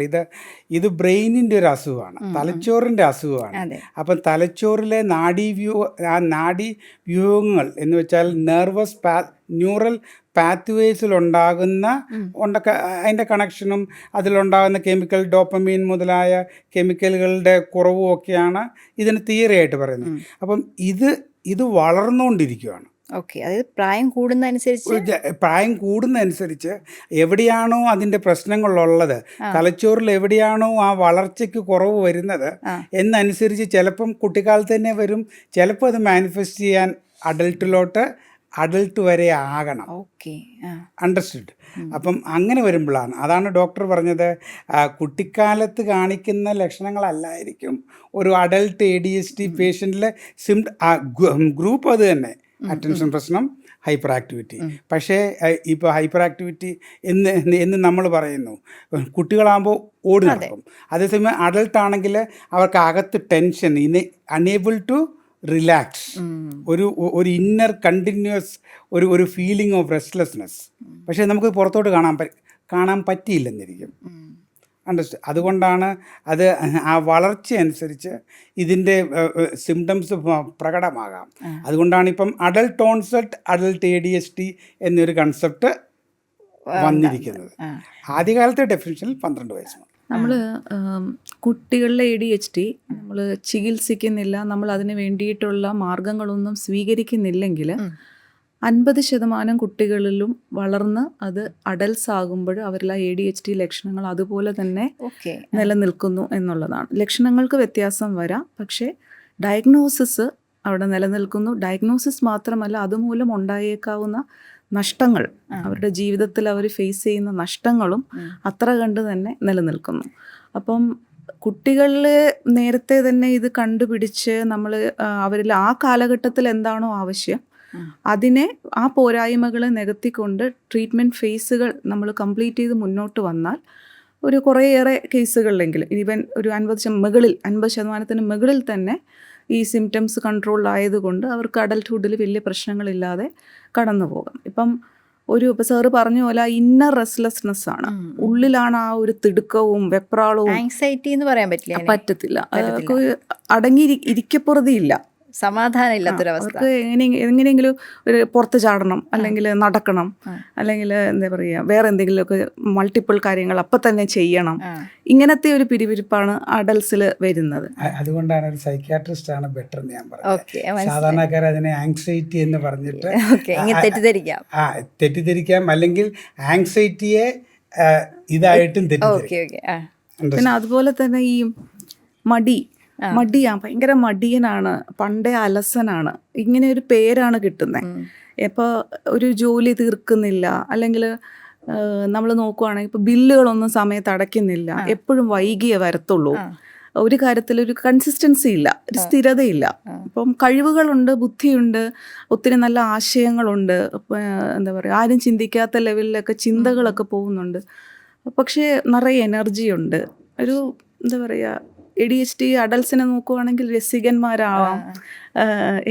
S3: ഇത് ബ്രെയിനിൻ്റെ ഒരു അസുഖമാണ്, തലച്ചോറിൻ്റെ അസുഖമാണ്. അപ്പം തലച്ചോറിലെ നാഡീവ്യൂഹങ്ങൾ എന്ന് വെച്ചാൽ ന്യൂറൽ പാത്വേസിലുണ്ടാകുന്ന അതിൻ്റെ കണക്ഷനും അതിലുണ്ടാകുന്ന കെമിക്കൽ ഡോപ്പമീൻ മുതലായ കെമിക്കലുകളുടെ കുറവും ഒക്കെയാണ് ഇതിന് തിയറി ആയിട്ട് പറയുന്നത്. അപ്പം ഇത് വളർന്നുകൊണ്ടിരിക്കുകയാണ്.
S4: ഓക്കെ. അതായത് പ്രായം കൂടുന്നതനുസരിച്ച്
S3: എവിടെയാണോ അതിൻ്റെ പ്രശ്നങ്ങളുള്ളത്, തലച്ചോറിൽ എവിടെയാണോ ആ വളർച്ചയ്ക്ക് കുറവ് വരുന്നത് എന്നനുസരിച്ച് ചിലപ്പം കുട്ടിക്കാലത്ത് തന്നെ വരും, ചിലപ്പോൾ അത് മാനിഫെസ്റ്റ് ചെയ്യാൻ അഡൽട്ട് വരെ ആകണം.
S4: Okay,
S3: understood. അപ്പം അങ്ങനെ വരുമ്പോഴാണ്, അതാണ് ഡോക്ടർ പറഞ്ഞത്, കുട്ടിക്കാലത്ത് കാണിക്കുന്ന ലക്ഷണങ്ങളല്ലായിരിക്കും ഒരു അഡൽട്ട് ADHD പേഷ്യൻറ്റിലെ ഗ്രൂപ്പ് അത് തന്നെ. അറ്റൻഷൻ പ്രശ്നം, ഹൈപ്പർ ആക്ടിവിറ്റി. പക്ഷേ ഇപ്പോൾ ഹൈപ്പർ ആക്ടിവിറ്റി എന്ന് നമ്മൾ പറയുന്നു, കുട്ടികളാകുമ്പോൾ ഓടി നടക്കും. അതേസമയം അഡൽട്ടാണെങ്കിൽ അവർക്ക് അകത്ത് ടെൻഷൻ, അൺഏബിൾ ടു റിലാക്സ്, ഒരു ഇന്നർ കണ്ടിന്യൂസ് ഒരു ഫീലിംഗ് ഓഫ് റെസ്റ്റ്ലെസ്നെസ്. പക്ഷേ നമുക്ക് പുറത്തോട്ട് കാണാൻ പറ്റിയില്ലെന്നിരിക്കും. അതുകൊണ്ടാണ് അത് ആ വളർച്ച അനുസരിച്ച് ഇതിൻ്റെ സിംറ്റംസ് പ്രകടമാകാം. അതുകൊണ്ടാണ് ഇപ്പം അഡൽട്ട് ഓൺസെറ്റ് അഡൽട്ട് ADHD എന്നൊരു കൺസെപ്റ്റ് വന്നിരിക്കുന്നത്. ആദ്യകാലത്തെ ഡെഫിനിഷനിൽ 12 വയസ്സ്.
S2: നമ്മൾ കുട്ടികളിലെ ADHD നമ്മൾ ചികിത്സിക്കുന്നില്ല, നമ്മൾ അതിന് വേണ്ടിയിട്ടുള്ള മാർഗങ്ങളൊന്നും സ്വീകരിക്കുന്നില്ലെങ്കിൽ 50% കുട്ടികളിലും വളർന്ന് അത് അഡൽട്സ് ആകുമ്പോൾ അവരിൽ ADHD ലക്ഷണങ്ങൾ അതുപോലെ തന്നെ നിലനിൽക്കുന്നു എന്നുള്ളതാണ്. ലക്ഷണങ്ങൾക്ക് വ്യത്യാസം വരാം, പക്ഷേ ഡയഗ്നോസിസ് അവിടെ നിലനിൽക്കുന്നു. ഡയഗ്നോസിസ് മാത്രമല്ല, അതുമൂലം ഉണ്ടായേക്കാവുന്ന നഷ്ടങ്ങൾ, അവരുടെ ജീവിതത്തിൽ അവർ ഫേസ് ചെയ്യുന്ന നഷ്ടങ്ങളും അത്ര കണ്ട് തന്നെ നിലനിൽക്കുന്നു. അപ്പം കുട്ടികളിൽ നേരത്തെ തന്നെ ഇത് കണ്ടുപിടിച്ച് നമ്മൾ അവരിൽ ആ കാലഘട്ടത്തിൽ എന്താണോ ആവശ്യം അതിനെ, ആ പോരായ്മകളെ നികത്തിക്കൊണ്ട് ട്രീറ്റ്മെൻറ്റ് ഫേസുകൾ നമ്മൾ കംപ്ലീറ്റ് ചെയ്ത് മുന്നോട്ട് വന്നാൽ ഒരു കുറേയേറെ കേസുകളിലെങ്കിലും, ഈവൻ ഒരു 50% മുകളിൽ തന്നെ ഈ സിംറ്റംസ് കൺട്രോൾ ആയതുകൊണ്ട് അവർക്ക് അഡൽട്ട്ഹുഡിൽ വലിയ പ്രശ്നങ്ങളില്ലാതെ കടന്നു പോകാം. ഇപ്പം സാറ് പറഞ്ഞ പോലെ ഇന്നർ റെസ്റ്റ്ലെസ്നെസ് ആണ്, ഉള്ളിലാണ് ആ ഒരു തിടുക്കവും വെപ്രാളവും.
S4: ആങ്സൈറ്റി എന്ന് പറയാൻ
S2: പറ്റത്തില്ല, അതൊക്കെ അടങ്ങി ഇരിക്കപ്പുറതിയില്ല,
S4: സമാധാനം ഇല്ലാത്തൊരവസ്ഥ.
S2: അവർക്ക് എങ്ങനെയെങ്കിലും ഒരു പുറത്ത് ചാടണം, അല്ലെങ്കിൽ നടക്കണം, അല്ലെങ്കിൽ എന്താ പറയുക വേറെ എന്തെങ്കിലുമൊക്കെ മൾട്ടിപ്പിൾ കാര്യങ്ങൾ അപ്പം തന്നെ ചെയ്യണം. ഇങ്ങനത്തെ ഒരു പിരിവിരിപ്പാണ് അഡൽസിൽ വരുന്നത്.
S3: അതുകൊണ്ടാണ് ഒരു സൈക്യാട്രിസ്റ്റ് ആണ് ബെറ്റർ എന്ന് ഞാൻ പറഞ്ഞത്. സാധാരണക്കാർ അതിനെ ആങ്സൈറ്റി എന്ന് പറഞ്ഞിട്ട് തെറ്റിദ്ധരിക്കാം, അല്ലെങ്കിൽ ആങ്സൈറ്റിയെ ഇതായിട്ടും തെറ്റിദ്ധരിക്കാം.
S2: പിന്നെ അതുപോലെ തന്നെ ഈ ഭയങ്കര മടിയനാണ്, പണ്ടേ അലസനാണ്, ഇങ്ങനെ ഒരു പേരാണ് കിട്ടുന്നത്. ഇപ്പോൾ ഒരു ജോലി തീർക്കുന്നില്ല, അല്ലെങ്കിൽ നമ്മൾ നോക്കുവാണെങ്കിൽ ഇപ്പോൾ ബില്ലുകളൊന്നും സമയത്ത് അടയ്ക്കുന്നില്ല, എപ്പോഴും വൈകിയേ വരത്തുള്ളൂ, ഒരു കാര്യത്തിലൊരു കൺസിസ്റ്റൻസി ഇല്ല, ഒരു സ്ഥിരതയില്ല. ഇപ്പം കഴിവുകളുണ്ട്, ബുദ്ധിയുണ്ട്, ഒത്തിരി നല്ല ആശയങ്ങളുണ്ട്, എന്താ പറയുക ആരും ചിന്തിക്കാത്ത ലെവലിലൊക്കെ ചിന്തകളൊക്കെ പോകുന്നുണ്ട്, പക്ഷേ നിറയെ എനർജിയുണ്ട്. ഒരു എന്താ പറയുക ADHD അഡൽസിനെ നോക്കുവാണെങ്കിൽ രസികന്മാരാവാം,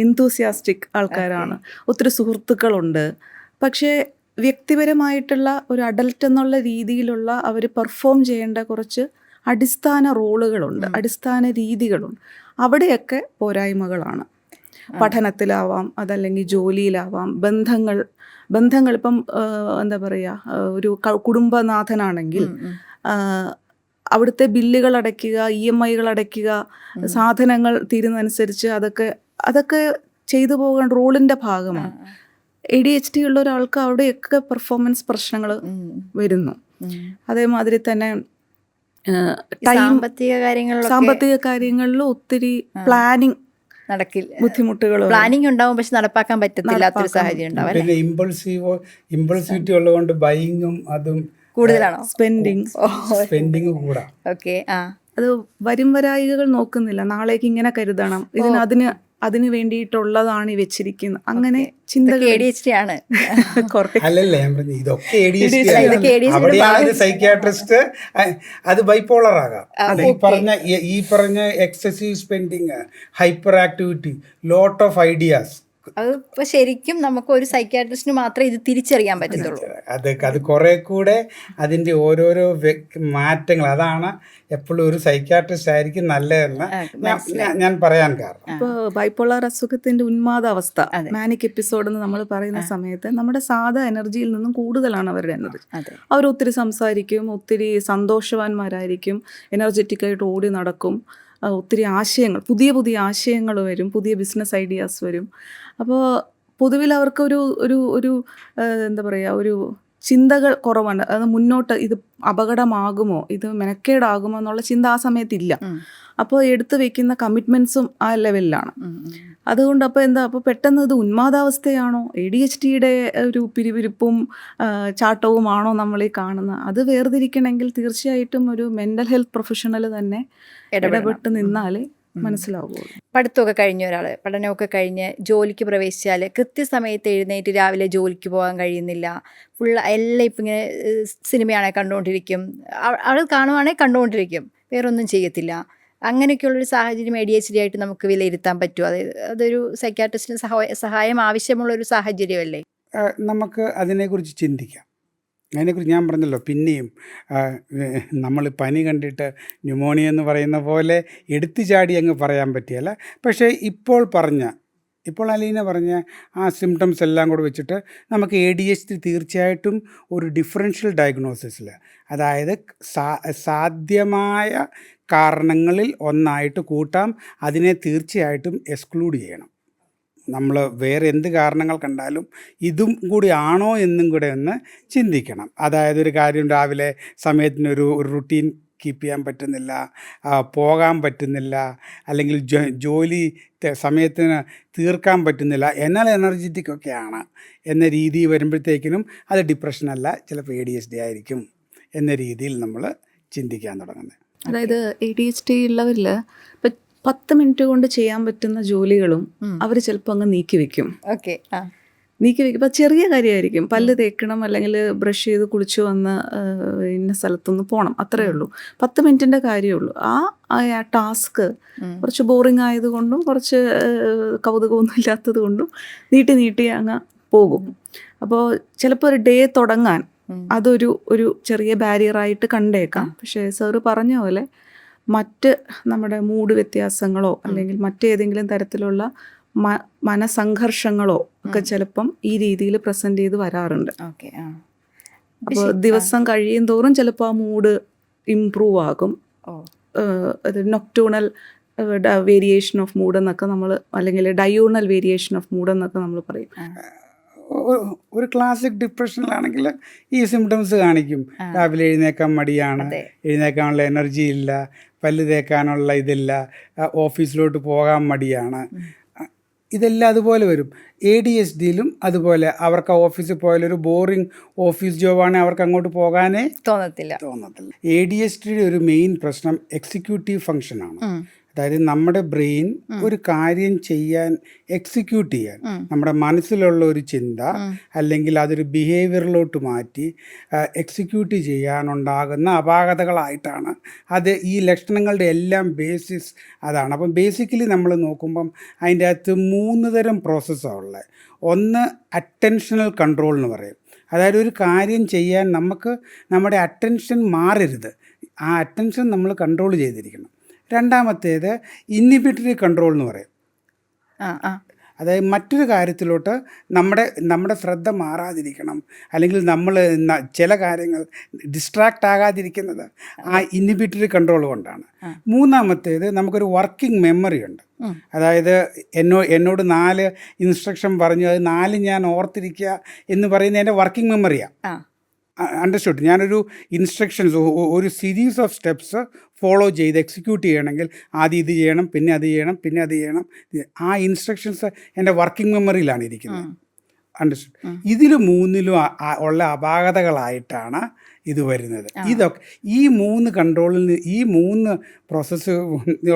S2: എന്തൂസിയാസ്റ്റിക് ആൾക്കാരാണ്, ഒത്തിരി സുഹൃത്തുക്കളുണ്ട്. പക്ഷേ വ്യക്തിപരമായിട്ടുള്ള ഒരു അഡൽട്ട് എന്നുള്ള രീതിയിലുള്ള അവർ പെർഫോം ചെയ്യേണ്ട കുറച്ച് അടിസ്ഥാന റോളുകളുണ്ട്, അടിസ്ഥാന രീതികളുണ്ട്. അവിടെയൊക്കെ പോരായ്മകളാണ്. പഠനത്തിലാവാം, അതല്ലെങ്കിൽ ജോലിയിലാവാം, ബന്ധങ്ങൾ ഇപ്പം എന്താ പറയുക ഒരു കുടുംബനാഥനാണെങ്കിൽ അവിടുത്തെ ബില്ലുകൾ അടയ്ക്കുക, EMIകൾ അടയ്ക്കുക, സാധനങ്ങൾ തീരുന്നതനുസരിച്ച് അതൊക്കെ ചെയ്തു പോകേണ്ട റോളിൻ്റെ ഭാഗമാണ്. ADHD ഉള്ള ഒരാൾക്ക് അവിടെയൊക്കെ പെർഫോമൻസ് പ്രശ്നങ്ങൾ വരുന്നു. അതേമാതിരി തന്നെ സാമ്പത്തിക കാര്യങ്ങളിൽ ഒത്തിരി പ്ലാനിങ്
S4: നടക്കില്ല,
S2: ബുദ്ധിമുട്ടുകൾ,
S4: പ്ലാനിങ് ഉണ്ടാവും പക്ഷെ നടപ്പാക്കാൻ പറ്റത്തില്ലാത്തൊരു സാഹചര്യം ഉണ്ടാവും.
S3: പിന്നെ ഇമ്പൾസിവിറ്റി ഉള്ളതുകൊണ്ട് ബൈയിങ്ങും അതും
S4: കൂടുതലാണോ,
S3: സ്പെൻഡിങ് കൂടാ.
S4: ഓക്കെ,
S2: അത് വരും വരായികകൾ നോക്കുന്നില്ല, നാളേക്ക് ഇങ്ങനെ കരുതണം, അതിന് വേണ്ടിയിട്ടുള്ളതാണ് ഈ വെച്ചിരിക്കുന്നത്, അങ്ങനെ ചിന്തകൾ.
S4: ADHD ആണ്
S3: അല്ലല്ലേ ഞാൻ പറഞ്ഞു, ഇതൊക്കെ അവിടെയാണ് സൈക്യാട്രിസ്റ്റ്. അത് ബൈപോളർ ആകാം. ഈ പറഞ്ഞ excessive spending, hyper activity, lot of ideas,
S4: അത് ഇപ്പൊ ശരിക്കും നമുക്ക് ഒരു സൈക്യാട്രിസ്റ്റിന് മാത്രമേ ഇത് തിരിച്ചറിയാൻ പറ്റത്തുള്ളൂ.
S3: അത് കുറെ കൂടെ അതിൻ്റെ ഓരോരോ മാറ്റങ്ങൾ, അതാണ് എപ്പോഴും ഒരു സൈക്യാട്രിസ്റ്റ് ആയിരിക്കും നല്ലതെന്ന് ഞാൻ പറയാൻ കാരണം.
S2: ഇപ്പോൾ ബൈപോളർ അസുഖത്തിന്റെ ഉന്മാദാവസ്ഥ, മാനിക് എപ്പിസോഡ് എന്ന് നമ്മൾ പറയുന്ന സമയത്ത് നമ്മുടെ സാധാ എനർജിയിൽ നിന്നും കൂടുതലാണ് അവരുടെ എനർജി. അവർ ഒത്തിരി സംസാരിക്കും, ഒത്തിരി സന്തോഷവാന്മാരായിരിക്കും, എനർജറ്റിക്കായിട്ട് ഓടി നടക്കും, ഒത്തിരി ആശയങ്ങൾ, പുതിയ ആശയങ്ങൾ വരും, പുതിയ ബിസിനസ് ഐഡിയാസ് വരും. അപ്പോൾ പൊതുവിൽ അവർക്ക് ഒരു എന്താ പറയുക ഒരു ചിന്തകൾ കുറവാണ്. അത് മുന്നോട്ട് ഇത് അപകടമാകുമോ, ഇത് മെനക്കേടാകുമോ എന്നുള്ള ചിന്ത ആ സമയത്തില്ല. അപ്പോൾ എടുത്തു വെക്കുന്ന കമ്മിറ്റ്മെൻറ്റ്സും ആ ലെവലിലാണ്. അതുകൊണ്ട് അപ്പോൾ പെട്ടെന്ന് ഇത് ഉന്മാദാവസ്ഥയാണോ, ADHDയുടെ ഒരു പിരിവിരിപ്പും ചാട്ടവുമാണോ നമ്മൾ ഈ കാണുന്നത്? അത് വേർതിരിക്കണമെങ്കിൽ തീർച്ചയായിട്ടും ഒരു മെൻ്റൽ ഹെൽത്ത് പ്രൊഫഷണൽ തന്നെ ഇടപെട്ട് നിന്നാലേ മനസ്സിലാവുള്ളൂ.
S4: പഠിത്തമൊക്കെ കഴിഞ്ഞ ഒരാൾ, പഠനമൊക്കെ കഴിഞ്ഞ് ജോലിക്ക് പ്രവേശിച്ചാൽ കൃത്യസമയത്ത് എഴുന്നേറ്റ് രാവിലെ ജോലിക്ക് പോകാൻ കഴിയുന്നില്ല, എല്ലാം ഇപ്പം ഇങ്ങനെ സിനിമയാണെങ്കിൽ കണ്ടുകൊണ്ടിരിക്കും, അവൾ കാണുവാണെങ്കിൽ കണ്ടുകൊണ്ടിരിക്കും, വേറൊന്നും ചെയ്യത്തില്ല. അങ്ങനെയൊക്കെയുള്ളൊരു സാഹചര്യം ADHD ആയിട്ട് നമുക്ക് വിലയിരുത്താൻ പറ്റുമോ? അതൊരു സൈക്യാട്രിസ്റ്റിന് സഹായം ആവശ്യമുള്ളൊരു സാഹചര്യമല്ലേ?
S3: നമുക്ക് അതിനെക്കുറിച്ച് ചിന്തിക്കാം. അതിനെക്കുറിച്ച് ഞാൻ പറഞ്ഞല്ലോ, പിന്നെയും നമ്മൾ പനി കണ്ടിട്ട് ന്യൂമോണിയ എന്ന് പറയുന്ന പോലെ എടുത്തു ചാടി അങ്ങ് പറയാൻ പറ്റിയല്ല. പക്ഷേ ഇപ്പോൾ അലീന പറഞ്ഞ ആ സിംറ്റംസ് എല്ലാം കൂടെ വെച്ചിട്ട് നമുക്ക് ADHD തീർച്ചയായിട്ടും ഒരു ഡിഫറൻഷ്യൽ ഡയഗ്നോസിസിൽ, അതായത് സാധ്യമായ കാരണങ്ങളിൽ ഒന്നായിട്ട് കൂട്ടാം. അതിനെ തീർച്ചയായിട്ടും എക്സ്ക്ലൂഡ് ചെയ്യണം. നമ്മൾ വേറെ എന്ത് കാരണങ്ങൾ കണ്ടാലും ഇതും കൂടി ആണോ എന്നും കൂടെ ഒന്ന് ചിന്തിക്കണം. അതായത് ഒരു കാര്യം രാവിലെ സമയത്തിനൊരു റുട്ടീൻ കീപ്പ് ചെയ്യാൻ പറ്റുന്നില്ല, പോകാൻ പറ്റുന്നില്ല, അല്ലെങ്കിൽ ജോലി സമയത്തിന് തീർക്കാൻ പറ്റുന്നില്ല, എന്നാൽ എനർജറ്റിക് ഒക്കെയാണ് എന്ന രീതി വരുമ്പോഴത്തേക്കിനും അത് ഡിപ്രഷനല്ല, ചിലപ്പോൾ ADHD ആയിരിക്കും എന്ന രീതിയിൽ നമ്മൾ ചിന്തിക്കാൻ തുടങ്ങുന്നത്.
S2: അതായത് ADHD ഉള്ളവരിൽ ഇപ്പം 10 മിനിറ്റ് കൊണ്ട് ചെയ്യാൻ പറ്റുന്ന ജോലികളും അവർ ചിലപ്പോൾ അങ്ങ് നീക്കി വെക്കും. ഇപ്പം ചെറിയ കാര്യമായിരിക്കും, പല്ല് തേക്കണം അല്ലെങ്കിൽ ബ്രഷ് ചെയ്ത് കുളിച്ച് വന്ന് ഇന്ന സ്ഥലത്തൊന്ന് പോകണം, അത്രയേ ഉള്ളൂ. 10 മിനിറ്റിൻ്റെ കാര്യമുള്ളൂ. ആ ടാസ്ക് കുറച്ച് ബോറിങ് ആയതുകൊണ്ടും കുറച്ച് കൗതുകമൊന്നും ഇല്ലാത്തത് കൊണ്ടും നീട്ടി അങ്ങ് പോകും. അപ്പോൾ ചിലപ്പോൾ ഒരു ഡേ തുടങ്ങാൻ ഒരു ചെറിയ ബാരിയറായിട്ട് കണ്ടേക്കാം. പക്ഷേ സാറ് പറഞ്ഞ പോലെ മറ്റ് നമ്മുടെ മൂഡ് വ്യത്യാസങ്ങളോ അല്ലെങ്കിൽ മറ്റേതെങ്കിലും തരത്തിലുള്ള മനസംഘർഷങ്ങളോ ഒക്കെ ചിലപ്പം ഈ രീതിയിൽ പ്രസൻറ്റ് ചെയ്ത് വരാറുണ്ട്. അപ്പോൾ ദിവസം കഴിയും തോറും ചിലപ്പോൾ ആ മൂഡ് ഇംപ്രൂവ് ആകും. അത് നൊക്ടൂണൽ വേരിയേഷൻ ഓഫ് മൂഡ് എന്നൊക്കെ നമ്മൾ, അല്ലെങ്കിൽ ഡയൂണൽ വേരിയേഷൻ ഓഫ് മൂഡ് എന്നൊക്കെ നമ്മൾ പറയും.
S3: ഒരു ക്ലാസിക് ഡിപ്രഷനിലാണെങ്കിൽ ഈ സിംറ്റംസ് കാണിക്കും. രാവിലെ എഴുന്നേക്കാൻ മടിയാണ്, എഴുന്നേക്കാനുള്ള എനർജി ഇല്ല, പല്ല് തേക്കാനുള്ള ഇതില്ല, ഓഫീസിലോട്ട് പോകാൻ മടിയാണ്, ഇതെല്ലാം അതുപോലെ വരും. ADHDയിലും അതുപോലെ അവർക്ക് ഓഫീസിൽ പോയാലൊരു ബോറിങ് ഓഫീസ് ജോബാണെങ്കിൽ അവർക്ക് അങ്ങോട്ട് പോകാനേ തോന്നത്തില്ല. ADHDയുടെ ഒരു മെയിൻ പ്രശ്നം എക്സിക്യൂട്ടീവ് ഫങ്ഷനാണ്. അതായത് നമ്മുടെ ബ്രെയിൻ ഒരു കാര്യം എക്സിക്യൂട്ട് ചെയ്യാൻ നമ്മുടെ മനസ്സിലുള്ള ഒരു ചിന്ത അല്ലെങ്കിൽ അതൊരു ബിഹേവിയറിലോട്ട് മാറ്റി എക്സിക്യൂട്ട് ചെയ്യാനുണ്ടാകുന്ന അപാകതകളായിട്ടാണ് അത്. ഈ ലക്ഷണങ്ങളുടെ എല്ലാം ബേസിസ് അതാണ്. അപ്പം ബേസിക്കലി നമ്മൾ നോക്കുമ്പം അതിൻ്റെ അകത്ത് 3 തരം പ്രോസസ്സാണ് ഉള്ളത്. ഒന്ന് അറ്റൻഷണൽ കൺട്രോൾ എന്ന് പറയും. അതായത് ഒരു കാര്യം ചെയ്യാൻ നമുക്ക് നമ്മുടെ അറ്റൻഷൻ മാറരുത്, ആ അറ്റൻഷൻ നമ്മൾ കൺട്രോൾ ചെയ്തിരിക്കണം. രണ്ടാമത്തേത് ഇൻഹിബിറ്ററി കൺട്രോൾ എന്ന് പറയും. അതായത് മറ്റൊരു കാര്യത്തിലോട്ട് നമ്മുടെ ശ്രദ്ധ മാറാതിരിക്കണം, അല്ലെങ്കിൽ നമ്മൾ ചില കാര്യങ്ങൾ ഡിസ്ട്രാക്റ്റ് ആകാതിരിക്കുന്നത് ആ ഇൻഹിബിറ്ററി കൺട്രോൾ കൊണ്ടാണ്. മൂന്നാമത്തേത് നമുക്കൊരു വർക്കിംഗ് മെമ്മറി ഉണ്ട്. അതായത് എന്നോട് 4 ഇൻസ്ട്രക്ഷൻ പറഞ്ഞു, അത് 4 ഞാൻ ഓർത്തിരിക്കുക എന്ന് പറയുന്നത് എൻ്റെ വർക്കിംഗ് മെമ്മറിയാണ്. അണ്ടർസ്റ്റുഡ്? ഞാനൊരു ഇൻസ്ട്രക്ഷൻസ്, ഒരു സീരീസ് ഓഫ് സ്റ്റെപ്സ് ഫോളോ ചെയ്ത് എക്സിക്യൂട്ട് ചെയ്യണമെങ്കിൽ ആദ്യം ഇത് ചെയ്യണം, പിന്നെ അത് ചെയ്യണം, പിന്നെ അത് ചെയ്യണം. ആ ഇൻസ്ട്രക്ഷൻസ് എൻ്റെ വർക്കിംഗ് മെമ്മറിയിലാണ് ഇരിക്കുന്നത്. അണ്ടർസ്റ്റുഡ്? ഇതിൽ 3ലും ഉള്ള അപാകതകളായിട്ടാണ് ഇത് വരുന്നത്. ഇതൊക്കെ ഈ 3 കൺട്രോളിൽ നിന്ന്, ഈ 3 പ്രോസസ്സ്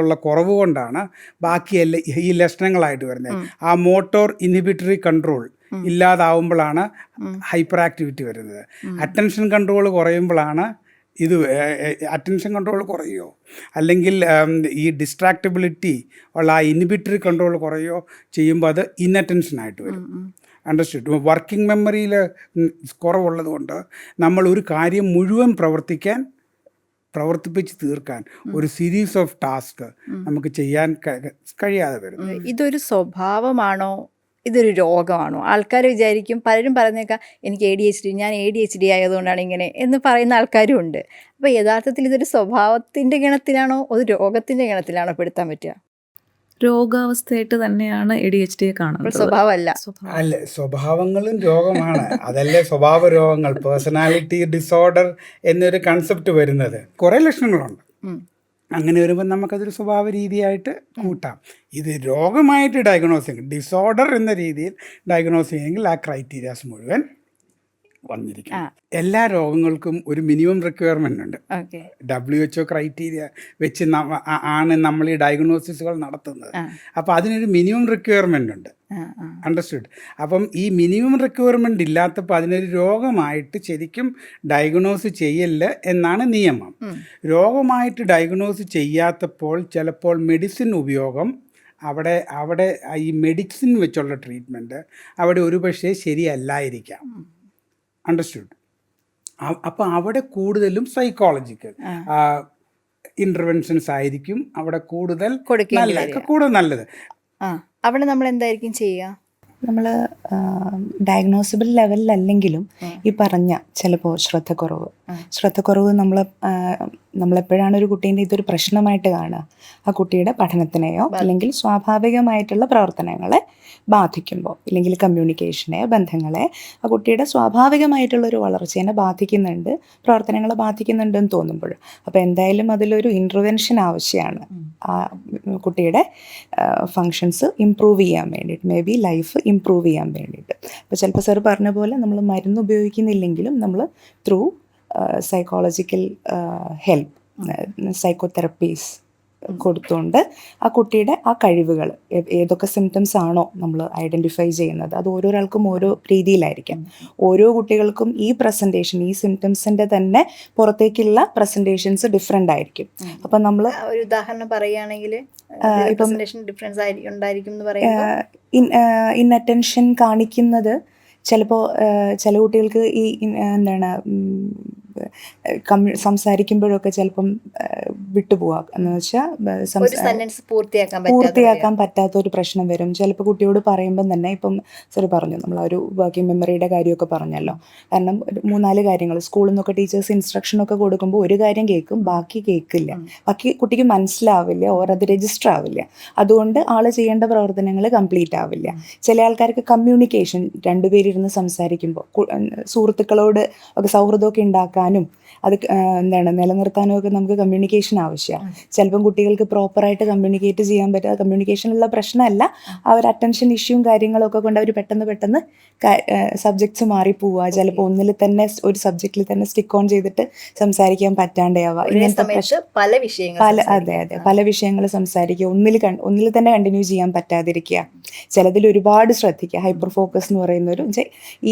S3: ഉള്ള കുറവ് കൊണ്ടാണ് ബാക്കിയെല്ലാം ഈ ലക്ഷണങ്ങളായിട്ട് വരുന്നത്. ആ മോട്ടോർ ഇൻഹിബിറ്ററി കൺട്രോൾ ഇല്ലാതാവുമ്പോഴാണ് ഹൈപ്പർ ആക്ടിവിറ്റി വരുന്നത്. അറ്റൻഷൻ കൺട്രോൾ കുറയുമ്പോഴാണ് ഇത്. അറ്റൻഷൻ കൺട്രോൾ കുറയോ അല്ലെങ്കിൽ ഈ ഡിസ്ട്രാക്റ്റബിലിറ്റി ഉള്ള ആ ഇൻഹിബിറ്ററി കൺട്രോൾ കുറയോ ചെയ്യുമ്പോൾ അത് ഇൻഅറ്റൻഷനായിട്ട് വരും. അണ്ടർസ്റ്റുഡ്? വർക്കിംഗ് മെമ്മറിയിൽ കുറവുള്ളത് കൊണ്ട് നമ്മൾ ഒരു കാര്യം മുഴുവൻ പ്രവർത്തിപ്പിച്ച് തീർക്കാൻ ഒരു സീരീസ് ഓഫ് ടാസ്ക് നമുക്ക് ചെയ്യാൻ കഴിയാതെ വരും.
S4: ഇതൊരു സ്വഭാവമാണോ, ഇതൊരു രോഗമാണോ? ആൾക്കാർ വിചാരിക്കും, പലരും പറയുന്നേക്കാം എനിക്ക് ഞാൻ ADHD ആയതുകൊണ്ടാണ് ഇങ്ങനെ എന്ന് പറയുന്ന ആൾക്കാരും ഉണ്ട്. അപ്പോൾ യഥാർത്ഥത്തിൽ ഇതൊരു സ്വഭാവത്തിൻ്റെ ഗണത്തിലാണോ ഒരു രോഗത്തിൻ്റെ ഗണത്തിലാണോ പെടുത്താൻ പറ്റുക?
S2: രോഗാവസ്ഥയായിട്ട് തന്നെയാണ് ADHDയെ കാണുന്നത്.
S4: സ്വഭാവമല്ല.
S3: അല്ല, സ്വഭാവങ്ങളും രോഗമാണ്. അതല്ലേ സ്വഭാവ രോഗങ്ങൾ, പേഴ്സണാലിറ്റി ഡിസോർഡർ എന്നൊരു കൺസെപ്റ്റ് വരുന്നത്. കുറേ ലക്ഷണങ്ങളുണ്ട്. അങ്ങനെ വരുമ്പോൾ നമുക്കതൊരു സ്വഭാവ രീതിയായിട്ട് കൂട്ടാം. ഇത് രോഗമായിട്ട് ഡയഗ്നോസ് ചെയ്യും, ഡിസോർഡർ എന്ന രീതിയിൽ ഡയഗ്നോസ് ചെയ്യുമെങ്കിൽ ആ ക്രൈറ്റീരിയാസ് മുഴുവൻ വന്നിരിക്കുന്നത്. എല്ലാ രോഗങ്ങൾക്കും ഒരു മിനിമം റിക്വയർമെൻ്റ് ഉണ്ട്. WHO ക്രൈറ്റീരിയ വെച്ച് ആണ് നമ്മൾ ഈ ഡയഗ്നോസിസുകൾ നടത്തുന്നത്. അപ്പോൾ അതിനൊരു മിനിമം റിക്വയർമെൻ്റ് ഉണ്ട്. അണ്ടർസ്റ്റുഡ്? അപ്പം ഈ മിനിമം റിക്വയർമെൻ്റ് ഇല്ലാത്തപ്പോൾ അതിനൊരു രോഗമായിട്ട് ശരിക്കും ഡയഗ്നോസ് ചെയ്യല്ല എന്നാണ് നിയമം. രോഗമായിട്ട് ഡയഗ്നോസ് ചെയ്യാത്തപ്പോൾ ചിലപ്പോൾ മെഡിസിൻ ഉപയോഗം അവിടെ ഈ മെഡിസിൻ വെച്ചുള്ള ട്രീറ്റ്മെൻറ്റ് അവിടെ ഒരുപക്ഷെ ശരിയല്ലായിരിക്കാം. അണ്ടർസ്റ്റുഡ്? അപ്പോൾ അവിടെ കൂടുതലും സൈക്കോളജിക്കൽ ഇൻ്റർവെൻഷൻസ് ആയിരിക്കും അവിടെ കൂടുതൽ നല്ലത്.
S4: അവിടെ നമ്മൾ എന്തായിരിക്കും ചെയ്യുക?
S1: നമ്മൾ ഡയഗ്നോസിബിൾ ലെവലിലല്ലെങ്കിലും ഈ പറഞ്ഞ ചിലപ്പോൾ ശ്രദ്ധക്കുറവ് നമ്മളെപ്പോഴാണ് ഒരു കുട്ടീൻ്റെ ഇതൊരു പ്രശ്നമായിട്ട് കാണുക, ആ കുട്ടിയുടെ പഠനത്തിനെയോ അല്ലെങ്കിൽ സ്വാഭാവികമായിട്ടുള്ള പ്രവർത്തനങ്ങളെ ബാധിക്കുമ്പോൾ, ഇല്ലെങ്കിൽ കമ്മ്യൂണിക്കേഷനെ, ബന്ധങ്ങളെ, ആ കുട്ടിയുടെ സ്വാഭാവികമായിട്ടുള്ളൊരു വളർച്ചേനെ ബാധിക്കുന്നുണ്ട്, പ്രവർത്തനങ്ങളെ ബാധിക്കുന്നുണ്ടെന്ന് തോന്നുമ്പോൾ, അപ്പോൾ എന്തായാലും അതിലൊരു ഇൻ്റർവെൻഷൻ ആവശ്യമാണ് ആ കുട്ടിയുടെ ഫങ്ഷൻസ് ഇമ്പ്രൂവ് ചെയ്യാൻ വേണ്ടിയിട്ട്, മേ ബി ലൈഫ് ഇമ്പ്രൂവ് ചെയ്യാൻ വേണ്ടിയിട്ട്. അപ്പോൾ ചിലപ്പോൾ സാർ പറഞ്ഞ പോലെ നമ്മൾ മരുന്ന് ഉപയോഗിക്കുന്നില്ലെങ്കിലും നമ്മൾ ത്രൂ സൈക്കോളജിക്കൽ ഹെൽപ്പ്, സൈക്കോതെറപ്പീസ് കൊടുത്തുകൊണ്ട് ആ കുട്ടിയുടെ ആ കഴിവുകൾ, ഏതൊക്കെ സിംറ്റംസ് ആണോ നമ്മൾ ഐഡൻറ്റിഫൈ ചെയ്യുന്നത്, അത് ഓരോരാൾക്കും ഓരോ രീതിയിലായിരിക്കാം. ഓരോ കുട്ടികൾക്കും ഈ പ്രസൻറ്റേഷൻ, ഈ സിംറ്റംസിൻ്റെ തന്നെ പുറത്തേക്കുള്ള പ്രസൻറ്റേഷൻസ് ഡിഫറെൻ്റ് ആയിരിക്കും. അപ്പം നമ്മൾ
S4: ഒരു ഉദാഹരണം പറയുകയാണെങ്കിൽ ഇപ്പം ഡിഫറൻസ് ഉണ്ടായിരിക്കും എന്ന് പറയുമ്പോൾ
S1: ഇൻഅറ്റൻഷൻ കാണിക്കുന്നത് ചിലപ്പോൾ ചില കുട്ടികൾക്ക് ഈ എന്താണ് സംസാരിക്കുമ്പോഴൊക്കെ ചിലപ്പം വിട്ടുപോവാം എന്ന് വെച്ചാൽ പൂർത്തിയാക്കാൻ പറ്റാത്ത ഒരു പ്രശ്നം വരും. ചിലപ്പോൾ കുട്ടിയോട് പറയുമ്പം തന്നെ, ഇപ്പം സാർ പറഞ്ഞു നമ്മൾ ഒരു വർക്കിംഗ് മെമ്മറിയുടെ കാര്യമൊക്കെ പറഞ്ഞല്ലോ, കാരണം 3-4 കാര്യങ്ങൾ സ്കൂളിൽ നിന്നൊക്കെ ടീച്ചേഴ്സ് ഇൻസ്ട്രക്ഷനൊക്കെ കൊടുക്കുമ്പോൾ ഒരു കാര്യം കേൾക്കും, ബാക്കി കേൾക്കില്ല, ബാക്കി കുട്ടിക്ക് മനസ്സിലാവില്ല, ഓർ അത് രജിസ്റ്റർ ആവില്ല, അതുകൊണ്ട് ആൾ ചെയ്യേണ്ട പ്രവർത്തനങ്ങൾ കംപ്ലീറ്റ് ആവില്ല. ചില ആൾക്കാർക്ക് കമ്മ്യൂണിക്കേഷൻ, രണ്ടുപേരിരുന്ന് സംസാരിക്കുമ്പോൾ സുഹൃത്തുക്കളോട് ഒക്കെ സൗഹൃദമൊക്കെ ഉണ്ടാക്കാനും അത് നിലനിർത്താനും ഒക്കെ നമുക്ക് കമ്മ്യൂണിക്കേഷൻ ആവശ്യമാണ്. ചിലപ്പം കുട്ടികൾക്ക് പ്രോപ്പറായിട്ട് കമ്മ്യൂണിക്കേറ്റ് ചെയ്യാൻ പറ്റുക, കമ്മ്യൂണിക്കേഷനുള്ള പ്രശ്നമല്ല, അവർ അറ്റൻഷൻ ഇഷ്യൂവും കാര്യങ്ങളൊക്കെ കൊണ്ട് അവർ പെട്ടെന്ന് സബ്ജക്ട്സ് മാറിപ്പോവുക, ചിലപ്പോൾ ഒന്നിൽ തന്നെ ഒരു സബ്ജക്റ്റിൽ തന്നെ സ്റ്റിക്ക് ഓൺ ചെയ്തിട്ട് സംസാരിക്കാൻ പറ്റാണ്ടാവുക, ഇങ്ങനത്തെ പല വിഷയങ്ങൾ സംസാരിക്കുക, ഒന്നിൽ തന്നെ കണ്ടിന്യൂ ചെയ്യാൻ പറ്റാതിരിക്കുക, ചിലതിൽ ഒരുപാട് ശ്രദ്ധിക്കുക. ഹൈപ്പർ ഫോക്കസ് എന്ന് പറയുന്ന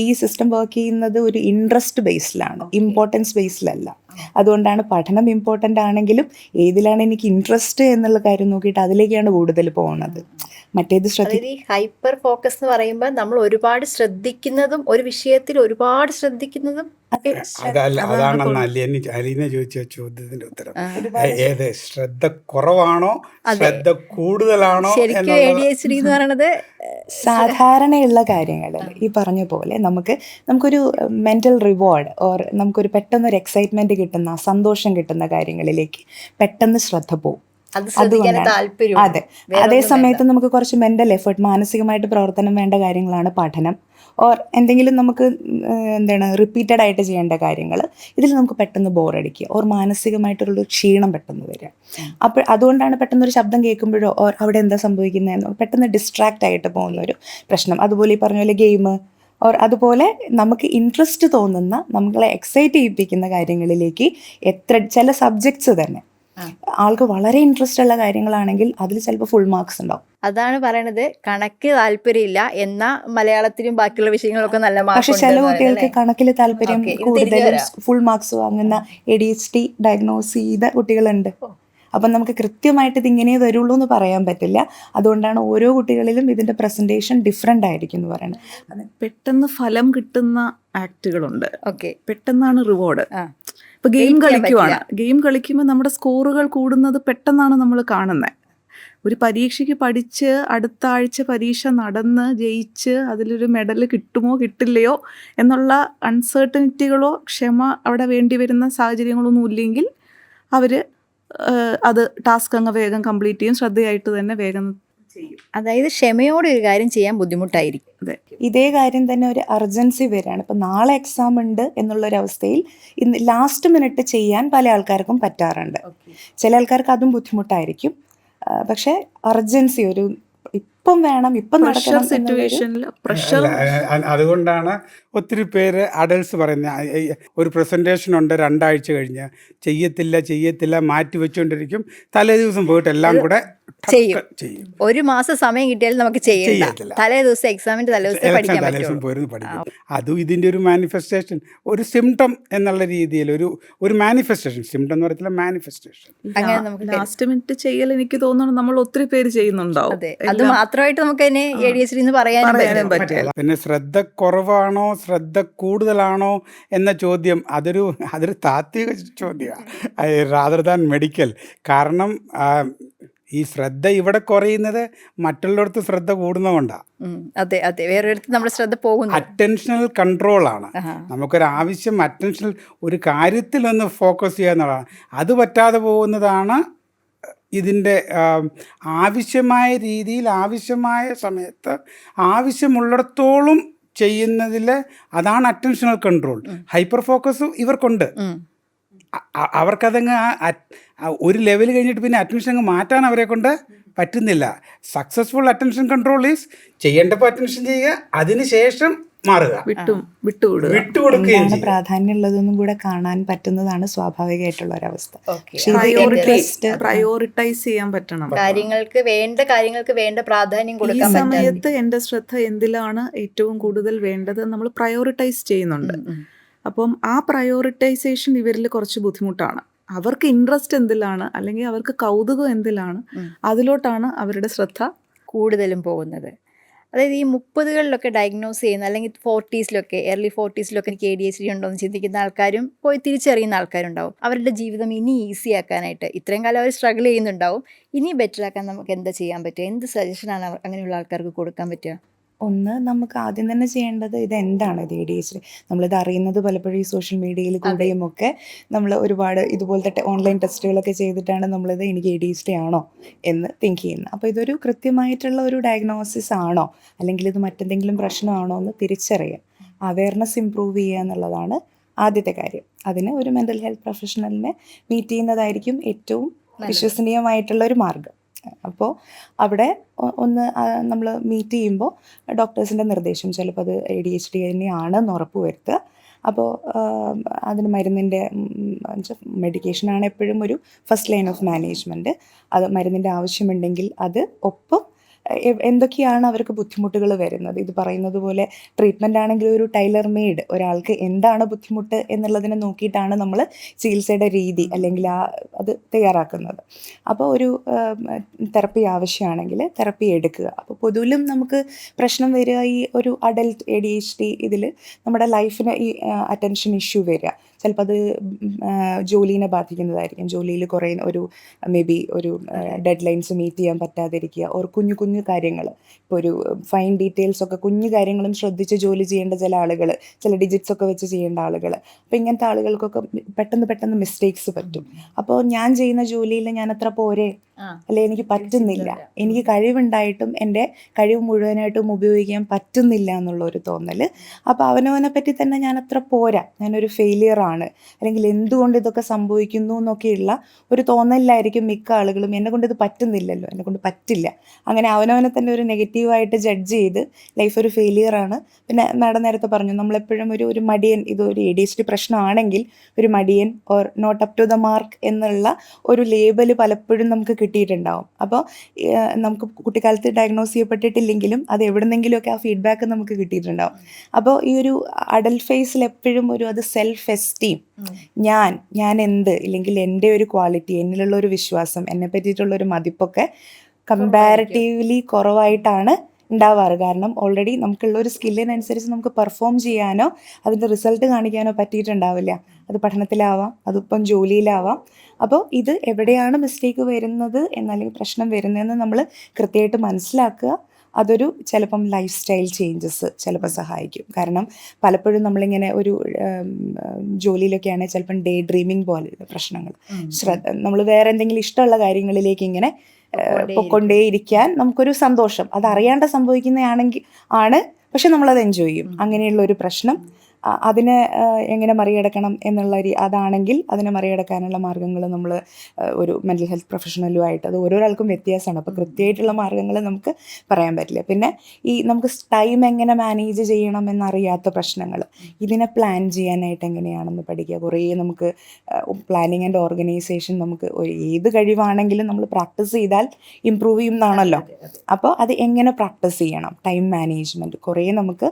S1: ഈ സിസ്റ്റം വർക്ക് ചെയ്യുന്നത് ഒരു ഇൻട്രസ്റ്റ് ബേസിലാണ്, ഇമ്പോർട്ടൻസ് ബേസിലല്ല. അതുകൊണ്ടാണ് പഠനം ഇമ്പോർട്ടൻ്റ് ആണെങ്കിലും ഏതിലാണ് എനിക്ക് ഇൻട്രസ്റ്റ് എന്നുള്ള കാര്യം നോക്കിയിട്ട് അതിലേക്കാണ് കൂടുതൽ പോകുന്നത്. മറ്റേത്
S4: ഹൈപ്പർ ഫോക്കസ് എന്ന് പറയുമ്പോൾ നമ്മൾ ഒരുപാട് ശ്രദ്ധിക്കുന്നതും ഒരു വിഷയത്തിൽ ഒരുപാട് ശ്രദ്ധിക്കുന്നതും
S3: അതാണ് അലീന ചോദിച്ച ചോദ്യത്തിന്റെ ഉത്തരം. ഏത് ശ്രദ്ധ കുറവാണോ ശ്രദ്ധ കൂടുതലാണോ
S4: എന്ന് പറയുന്നത്
S1: സാധാരണയുള്ള കാര്യങ്ങളിൽ ഈ പറഞ്ഞ പോലെ നമുക്കൊരു മെന്റൽ റിവാർഡ് ഓർ നമുക്കൊരു പെട്ടെന്നൊരു എക്സൈറ്റ്മെന്റ് കിട്ടുന്ന, സന്തോഷം കിട്ടുന്ന കാര്യങ്ങളിലേക്ക് പെട്ടെന്ന് ശ്രദ്ധ പോകും. അതുകൊണ്ടാണ് അതെ. അതേ സമയത്ത് നമുക്ക് കുറച്ച് മെന്റൽ എഫേർട്ട്, മാനസികമായിട്ട് പ്രവർത്തനം വേണ്ട കാര്യങ്ങളാണ് പഠനം ഓർ എന്തെങ്കിലും നമുക്ക് റിപ്പീറ്റഡ് ആയിട്ട് ചെയ്യേണ്ട കാര്യങ്ങൾ. ഇതിൽ നമുക്ക് പെട്ടെന്ന് ബോറടിക്കുക ഓർ മാനസികമായിട്ടുള്ളൊരു ക്ഷീണം പെട്ടെന്ന് വരിക. അപ്പോൾ അതുകൊണ്ടാണ് പെട്ടെന്നൊരു ശബ്ദം കേൾക്കുമ്പോഴോ ഓർ അവിടെ എന്താ സംഭവിക്കുന്നതെന്നോ പെട്ടെന്ന് ഡിസ്ട്രാക്റ്റ് ആയിട്ട് പോകുന്നൊരു പ്രശ്നം. അതുപോലെ ഈ പറഞ്ഞ പോലെ ഗെയിം ഓർ അതുപോലെ നമുക്ക് ഇൻട്രസ്റ്റ് തോന്നുന്ന, നമ്മളെ എക്സൈറ്റ് ചെയ്യിപ്പിക്കുന്ന കാര്യങ്ങളിലേക്ക് ചില സബ്ജക്ട്സ് തന്നെ ആൾക്ക് വളരെ ഇൻട്രസ്റ്റ് ഉള്ള കാര്യങ്ങളാണെങ്കിൽ അതിൽ ചിലപ്പോൾ ഫുൾ മാർക്സ് ഉണ്ടാവും.
S4: അതാണ് പറയണത്, കണക്ക് താല്പര്യമില്ല എന്നാ മലയാളത്തിലും ബാക്കിയുള്ള വിഷയങ്ങളൊക്കെ നല്ല മാർക്ക്.
S1: പക്ഷെ ചില കുട്ടികൾക്ക് കണക്കിൽ താല്പര്യം കൂടുതലും ഫുൾ മാർക്സ് വാങ്ങുന്ന ADHD ഡയഗ്നോസ് ചെയ്ത കുട്ടികളുണ്ട്. അപ്പം നമുക്ക് കൃത്യമായിട്ട് ഇതിങ്ങനെ വരുള്ളൂ എന്ന് പറയാൻ പറ്റില്ല. അതുകൊണ്ടാണ് ഓരോ കുട്ടികളിലും ഇതിൻ്റെ പ്രസൻറ്റേഷൻ ഡിഫറെൻ്റ് ആയിരിക്കും എന്ന് പറയുന്നത്.
S2: പെട്ടെന്ന് ഫലം കിട്ടുന്ന ആക്ടുകളുണ്ട്, പെട്ടെന്നാണ് റിവാർഡ്. ഇപ്പോൾ ഗെയിം കളിക്കുമ്പോൾ നമ്മുടെ സ്കോറുകൾ കൂടുന്നത് പെട്ടെന്നാണ് നമ്മൾ കാണുന്നത്. ഒരു പരീക്ഷയ്ക്ക് പഠിച്ച് അടുത്ത ആഴ്ച പരീക്ഷ നടന്ന് ജയിച്ച് അതിലൊരു മെഡൽ കിട്ടുമോ കിട്ടില്ലയോ എന്നുള്ള അൺസർട്ടനിറ്റികളോ ക്ഷമ അവിടെ വേണ്ടി വരുന്ന സാഹചര്യങ്ങളൊന്നും ഇല്ലെങ്കിൽ അവർ അത് ടാസ്ക് അങ്ങ് വേഗം കംപ്ലീറ്റ് ചെയ്യും, ശ്രദ്ധയായിട്ട് തന്നെ വേഗം ചെയ്യും.
S4: അതായത് ക്ഷമയോടെ ഒരു കാര്യം ചെയ്യാൻ ബുദ്ധിമുട്ടായിരിക്കും.
S2: അതെ,
S1: ഇതേ കാര്യം തന്നെ ഒരു അർജൻസി വരികയാണ്. ഇപ്പം നാളെ എക്സാം ഉണ്ട് എന്നുള്ളൊരവസ്ഥയിൽ ഇന്ന് ലാസ്റ്റ് മിനിറ്റ് ചെയ്യാൻ പല ആൾക്കാർക്കും പറ്റാറുണ്ട്. ചില ആൾക്കാർക്ക് അതും ബുദ്ധിമുട്ടായിരിക്കും. പക്ഷേ അർജൻസി, ഇപ്പോൾ ഇപ്പം വേണം, ഇപ്പം
S2: പ്രഷർ
S1: നടക്കണം എന്നുള്ളൊരു
S2: സിറ്റുവേഷനിൽ പ്രഷർ
S3: അതുകൊണ്ടാണ് ഒത്തിരി പേര് അഡൽട്സ് പറയുന്നത് ഒരു പ്രസൻറ്റേഷൻ ഉണ്ട് 2 ആഴ്ച കഴിഞ്ഞ് ചെയ്യത്തില്ല മാറ്റി വെച്ചുകൊണ്ടിരിക്കും. തലേ ദിവസം പോയിട്ട് എല്ലാം കൂടെ
S4: ചെയ്യും.
S3: ചെയ്യും.
S4: ഒരു മാസം സമയം കിട്ടിയാലും നമുക്ക് ചെയ്യത്തില്ല.
S3: ചെയ്യത്തില്ല.
S4: തലേ ദിവസം എക്സാമിന്റെ തലേ ദിവസം പഠിക്കാൻ
S3: തലേ ദിവസം
S4: പറ്റുള്ളൂ.
S3: പോയിരുന്നു പഠിക്കും. അതും ഇതിൻ്റെ ഒരു മാനിഫെസ്റ്റേഷൻ, ഒരു സിംറ്റം എന്നുള്ള രീതിയിൽ ഒരു മാനിഫെസ്റ്റേഷൻ. സിംറ്റം എന്ന് പറയത്തില്ല, മാനിഫെസ്റ്റേഷൻ.
S4: അങ്ങനെ നമുക്ക്
S2: ലാസ്റ്റ് മിനിറ്റ് ചെയ്യൽ എനിക്ക് തോന്നുന്നു നമ്മൾ ഒത്തിരി പേര് ചെയ്യുന്നുണ്ടാവും.
S4: അതെ, അത് മാത്രമായിട്ട് നമുക്ക് അതിനെ ADHD എന്ന് പറയാനും
S2: പറയാനും
S4: പറ്റും.
S2: പറ്റില്ല.
S3: പിന്നെ ശ്രദ്ധ കുറവാണോ ശ്രദ്ധ കൂടുതലാണോ എന്ന ചോദ്യം അതൊരു താത്വിക ചോദ്യമാണ്, റാദർ ദാൻ മെഡിക്കൽ. കാരണം ഈ ശ്രദ്ധ ഇവിടെ കുറയുന്നത് മറ്റുള്ളവർക്ക് ശ്രദ്ധ കൂടുന്നതുകൊണ്ടാണ്.
S4: അതെ അതെ, വേറൊരിടത്ത് നമ്മുടെ ശ്രദ്ധ പോകുന്നു.
S3: അറ്റൻഷണൽ കൺട്രോളാണ്. നമുക്കൊരാവശ്യം അറ്റൻഷണൽ ഒരു കാര്യത്തിലൊന്ന് ഫോക്കസ് ചെയ്യുക എന്നുള്ളതാണ്. അത് പറ്റാതെ പോകുന്നതാണ് ഇതിൻ്റെ ആവശ്യമായ രീതിയിൽ ആവശ്യമായ സമയത്ത് ആവശ്യമുള്ളിടത്തോളം ചെയ്യുന്നതിൽ അതാണ് അറ്റൻഷണൽ കൺട്രോൾ. ഹൈപ്പർ ഫോക്കസ് ഇവർക്കുണ്ട്. അവർക്കതങ്ങ് ഒരു ലെവൽ കഴിഞ്ഞിട്ട് പിന്നെ അറ്റൻഷൻ അങ്ങ് മാറ്റാൻ അവരെ കൊണ്ട് പറ്റുന്നില്ല. സക്സസ്ഫുൾ അറ്റൻഷൻ കൺട്രോൾ ഈസ് ചെയ്യേണ്ടപ്പോൾ അറ്റൻഷൻ ചെയ്യുക, അതിനുശേഷം മാറുക, വിട്ടുകൊടുക്കുകയും
S1: എന്താണ്
S3: ചെയ്യുക.
S1: പ്രാധാന്യമുള്ളതെന്നും കൂടെ കാണാൻ പറ്റുന്നതാണ് സ്വാഭാവികമായിട്ടുള്ള ഒരവസ്ഥ.
S2: പ്രയോറിറ്റൈസ് ചെയ്യാൻ പറ്റണം.
S4: കാര്യങ്ങൾക്ക് വേണ്ട പ്രാധാന്യം
S2: ഈ
S4: കൊടുക്കാൻ പറ്റാതെ
S2: സമയത്ത് എൻ്റെ ശ്രദ്ധ എന്തിലാണ് ഏറ്റവും കൂടുതൽ വേണ്ടത് നമ്മൾ പ്രയോറിറ്റൈസ് ചെയ്യുന്നുണ്ട്. അപ്പം ആ പ്രയോറിറ്റൈസേഷൻ ഇവരിൽ കുറച്ച് ബുദ്ധിമുട്ടാണ്. അവർക്ക് ഇൻട്രസ്റ്റ് എന്തിലാണ് അല്ലെങ്കിൽ അവർക്ക് കൗതുകം എന്തിലാണ്, അതിലോട്ടാണ് അവരുടെ ശ്രദ്ധ
S4: കൂടുതലും പോകുന്നത്. അതായത് ഈ 30കളിലൊക്കെ ഡയഗ്നോസ് ചെയ്യുന്ന അല്ലെങ്കിൽ 40s-ലൊക്കെ early 40s-ലൊക്കെ എനിക്ക് ADHD ഉണ്ടോ എന്ന് ചിന്തിക്കുന്ന ആൾക്കാരും പോയി തിരിച്ചറിയുന്ന ആൾക്കാരുണ്ടാവും. അവരുടെ ജീവിതം ഇനി ഈസി ആക്കാനായിട്ട് ഇത്രയും കാലം അവർ സ്ട്രഗിൾ ചെയ്യുന്നുണ്ടാവും. ഇനി ബെറ്റർ ആക്കാൻ നമുക്ക് എന്താ ചെയ്യാൻ പറ്റുക? എന്ത് സജഷനാണ് അങ്ങനെയുള്ള ആൾക്കാർക്ക് കൊടുക്കാൻ പറ്റുക?
S1: ഒന്ന്, നമുക്ക് ആദ്യം തന്നെ ചെയ്യേണ്ടത് ഇതെന്താണ് ഇത് ADHD. നമ്മളിത് അറിയുന്നത് പലപ്പോഴും ഈ സോഷ്യൽ മീഡിയയിൽ കൂടെയും ഒക്കെ നമ്മൾ ഒരുപാട് ഇതുപോലത്തെ ഓൺലൈൻ ടെസ്റ്റുകളൊക്കെ ചെയ്തിട്ടാണ് നമ്മളിത് എനിക്ക് ADHD ആണോ എന്ന് തിങ്ക് ചെയ്യുന്നത്. അപ്പോൾ ഇതൊരു കൃത്യമായിട്ടുള്ള ഒരു ഡയഗ്നോസിസ് ആണോ അല്ലെങ്കിൽ ഇത് മറ്റെന്തെങ്കിലും പ്രശ്നമാണോ എന്ന് തിരിച്ചറിയാം. അവയർനെസ് ഇമ്പ്രൂവ് ചെയ്യുക എന്നുള്ളതാണ് ആദ്യത്തെ കാര്യം. അതിന് ഒരു മെൻ്റൽ ഹെൽത്ത് പ്രൊഫഷണലിനെ മീറ്റ് ചെയ്യുന്നതായിരിക്കും ഏറ്റവും വിശ്വസനീയമായിട്ടുള്ള ഒരു മാർഗ്ഗം. അപ്പോൾ അവിടെ ഒന്ന് നമ്മൾ മീറ്റ് ചെയ്യുമ്പോൾ ഡോക്ടേഴ്സിൻ്റെ നിർദ്ദേശം, ചിലപ്പോൾ അത് ADHD തന്നെയാണെന്ന് ഉറപ്പ് വരുത്തുക. അപ്പോൾ അതിന് മരുന്നിൻ്റെ മെഡിക്കേഷനാണ് എപ്പോഴും ഒരു ഫസ്റ്റ് ലൈൻ ഓഫ് മാനേജ്മെൻറ്റ്. അത് മരുന്നിൻ്റെ ആവശ്യമുണ്ടെങ്കിൽ അത് ഒപ്പം എന്തൊക്കെയാണ് അവർക്ക് ബുദ്ധിമുട്ടുകൾ വരുന്നത്, ഇത് പറയുന്നത് പോലെ ട്രീറ്റ്മെൻ്റ് ആണെങ്കിൽ ഒരു ടൈലർ മെയ്ഡ് ഒരാൾക്ക് എന്താണ് ബുദ്ധിമുട്ട് എന്നുള്ളതിനെ നോക്കിയിട്ടാണ് നമ്മൾ ചികിത്സയുടെ രീതി അല്ലെങ്കിൽ അത് തയ്യാറാക്കുന്നത്. അപ്പോൾ ഒരു തെറപ്പി ആവശ്യമാണെങ്കിൽ തെറപ്പി എടുക്കുക. അപ്പോൾ പൊതുവിലും നമുക്ക് പ്രശ്നം വരിക ഈ ഒരു അഡൽട്ട് ADHD ഇതിൽ നമ്മുടെ ലൈഫിന് ഈ അറ്റൻഷൻ ഇഷ്യൂ വരിക. ചിലപ്പോൾ അത് ജോലീനെ ബാധിക്കുന്നതായിരിക്കും. ജോലിയിൽ കുറേ മേ ബി ഒരു ഡെഡ് ലൈൻസ് മീറ്റ് ചെയ്യാൻ പറ്റാതിരിക്കുക, ഓർ കുഞ്ഞു കുഞ്ഞു കാര്യങ്ങൾ, ഇപ്പോൾ ഒരു ഫൈൻ ഡീറ്റെയിൽസ് ഒക്കെ കുഞ്ഞു കാര്യങ്ങളും ശ്രദ്ധിച്ച് ജോലി ചെയ്യേണ്ട ചില ആളുകൾ, ചില ഡിജിറ്റ്സ് ഒക്കെ വെച്ച് ചെയ്യേണ്ട ആളുകൾ. അപ്പോൾ ഇങ്ങനത്തെ ആളുകൾക്കൊക്കെ പെട്ടെന്ന് മിസ്റ്റേക്സ് പറ്റും. അപ്പോൾ ഞാൻ ചെയ്യുന്ന ജോലിയിൽ ഞാൻ അത്ര പോരെ, അല്ലെ എനിക്ക് പറ്റുന്നില്ല, എനിക്ക് കഴിവുണ്ടായിട്ടും എൻ്റെ കഴിവ് മുഴുവനായിട്ടും ഉപയോഗിക്കാൻ പറ്റുന്നില്ല എന്നുള്ളൊരു തോന്നൽ. അപ്പോൾ അവനവനെ പറ്റി തന്നെ ഞാൻ അത്ര പോരാ, ഞാനൊരു ഫെയിലിയറാണ്, അല്ലെങ്കിൽ എന്തുകൊണ്ട് ഇതൊക്കെ സംഭവിക്കുന്നു എന്നൊക്കെയുള്ള ഒരു തോന്നലിലായിരിക്കും മിക്ക ആളുകളും. എന്നെ കൊണ്ട് ഇത് പറ്റുന്നില്ലല്ലോ, എന്നെ കൊണ്ട് പറ്റില്ല, അങ്ങനെ അവനവനെ തന്നെ ഒരു നെഗറ്റീവായിട്ട് ജഡ്ജ് ചെയ്ത് ലൈഫ് ഒരു ഫെയിലിയറാണ്. പിന്നെ മാഡം നേരത്തെ പറഞ്ഞു, നമ്മളെപ്പോഴും ഒരു മടിയൻ, ഇതൊരു ADHD പ്രശ്നമാണെങ്കിൽ ഒരു മടിയൻ or not up to the mark എന്നുള്ള ഒരു ലേബൽ പലപ്പോഴും നമുക്ക് കിട്ടിയിട്ടുണ്ടാവും. അപ്പോൾ നമുക്ക് കുട്ടിക്കാലത്ത് ഡയഗ്നോസ് ചെയ്യപ്പെട്ടിട്ടില്ലെങ്കിലും അത് എവിടെന്നെങ്കിലുമൊക്കെ ആ ഫീഡ്ബാക്ക് നമുക്ക് കിട്ടിയിട്ടുണ്ടാവും. അപ്പോൾ ഈ ഒരു അഡൽട്ട് ഫേസിൽ എപ്പോഴും അത് സെൽഫ് എസ്റ്റീം, ഞാൻ എന്ത്, ഇല്ലെങ്കിൽ എൻ്റെ ഒരു ക്വാളിറ്റി, എന്നിലുള്ള ഒരു വിശ്വാസം, എന്നെ പറ്റിയിട്ടുള്ളൊരു മതിപ്പൊക്കെ കമ്പാരിറ്റീവ്ലി കുറവായിട്ടാണ് ഉണ്ടാവാറ്. കാരണം ഓൾറെഡി നമുക്കുള്ള ഒരു സ്കില്ലിനനുസരിച്ച് നമുക്ക് പെർഫോം ചെയ്യാനോ അതിൻ്റെ റിസൾട്ട് കാണിക്കാനോ പറ്റിയിട്ടുണ്ടാവില്ല. അത് പഠനത്തിലാവാം, അതിപ്പം ജോലിയിലാവാം. അപ്പോൾ ഇത് എവിടെയാണ് മിസ്റ്റേക്ക് വരുന്നത് എന്നല്ലെങ്കിൽ പ്രശ്നം വരുന്നതെന്ന് നമ്മൾ കൃത്യമായിട്ട് മനസ്സിലാക്കുക. അതൊരു ചിലപ്പം ലൈഫ് സ്റ്റൈൽ ചേഞ്ചസ് ചിലപ്പോൾ സഹായിക്കും. കാരണം പലപ്പോഴും നമ്മളിങ്ങനെ ഒരു ജോലിയിലൊക്കെ ആണെങ്കിൽ ചിലപ്പം ഡേ ഡ്രീമിങ് പോലെയുള്ള പ്രശ്നങ്ങൾ, നമ്മൾ വേറെ എന്തെങ്കിലും ഇഷ്ടമുള്ള കാര്യങ്ങളിലേക്ക് ഇങ്ങനെ പൊക്കൊണ്ടേയിരിക്കാൻ നമുക്കൊരു സന്തോഷം, അത് അറിയാണ്ട് സംഭവിക്കുന്നതാണെങ്കിൽ പക്ഷെ നമ്മളത് എൻജോയ് ചെയ്യും. അങ്ങനെയുള്ളൊരു പ്രശ്നം അതിനെ എങ്ങനെ മറികടക്കണം എന്നുള്ള അതാണെങ്കിൽ അതിനെ മറികടക്കാനുള്ള മാർഗ്ഗങ്ങൾ നമ്മൾ ഒരു മെൻ്റൽ ഹെൽത്ത് പ്രൊഫഷണലുമായിട്ട്, അത് ഓരോരാൾക്കും വ്യത്യാസമാണ്. അപ്പോൾ കൃത്യമായിട്ടുള്ള മാർഗ്ഗങ്ങൾ നമുക്ക് പറയാൻ പറ്റില്ല. പിന്നെ ഈ നമുക്ക് ടൈം എങ്ങനെ മാനേജ് ചെയ്യണം എന്നറിയാത്ത പ്രശ്നങ്ങൾ, ഇതിനെ പ്ലാൻ ചെയ്യാനായിട്ട് എങ്ങനെയാണെന്ന് പഠിക്കുക. കുറേ നമുക്ക് പ്ലാനിങ് ആൻഡ് ഓർഗനൈസേഷൻ നമുക്ക് ഏത് കഴിവാണെങ്കിലും നമ്മൾ പ്രാക്ടീസ് ചെയ്താൽ ഇമ്പ്രൂവ് ചെയ്യും എന്നാണല്ലോ. അപ്പോൾ അത് എങ്ങനെ പ്രാക്ടീസ് ചെയ്യണം, ടൈം മാനേജ്മെൻറ്റ് കുറേ നമുക്ക്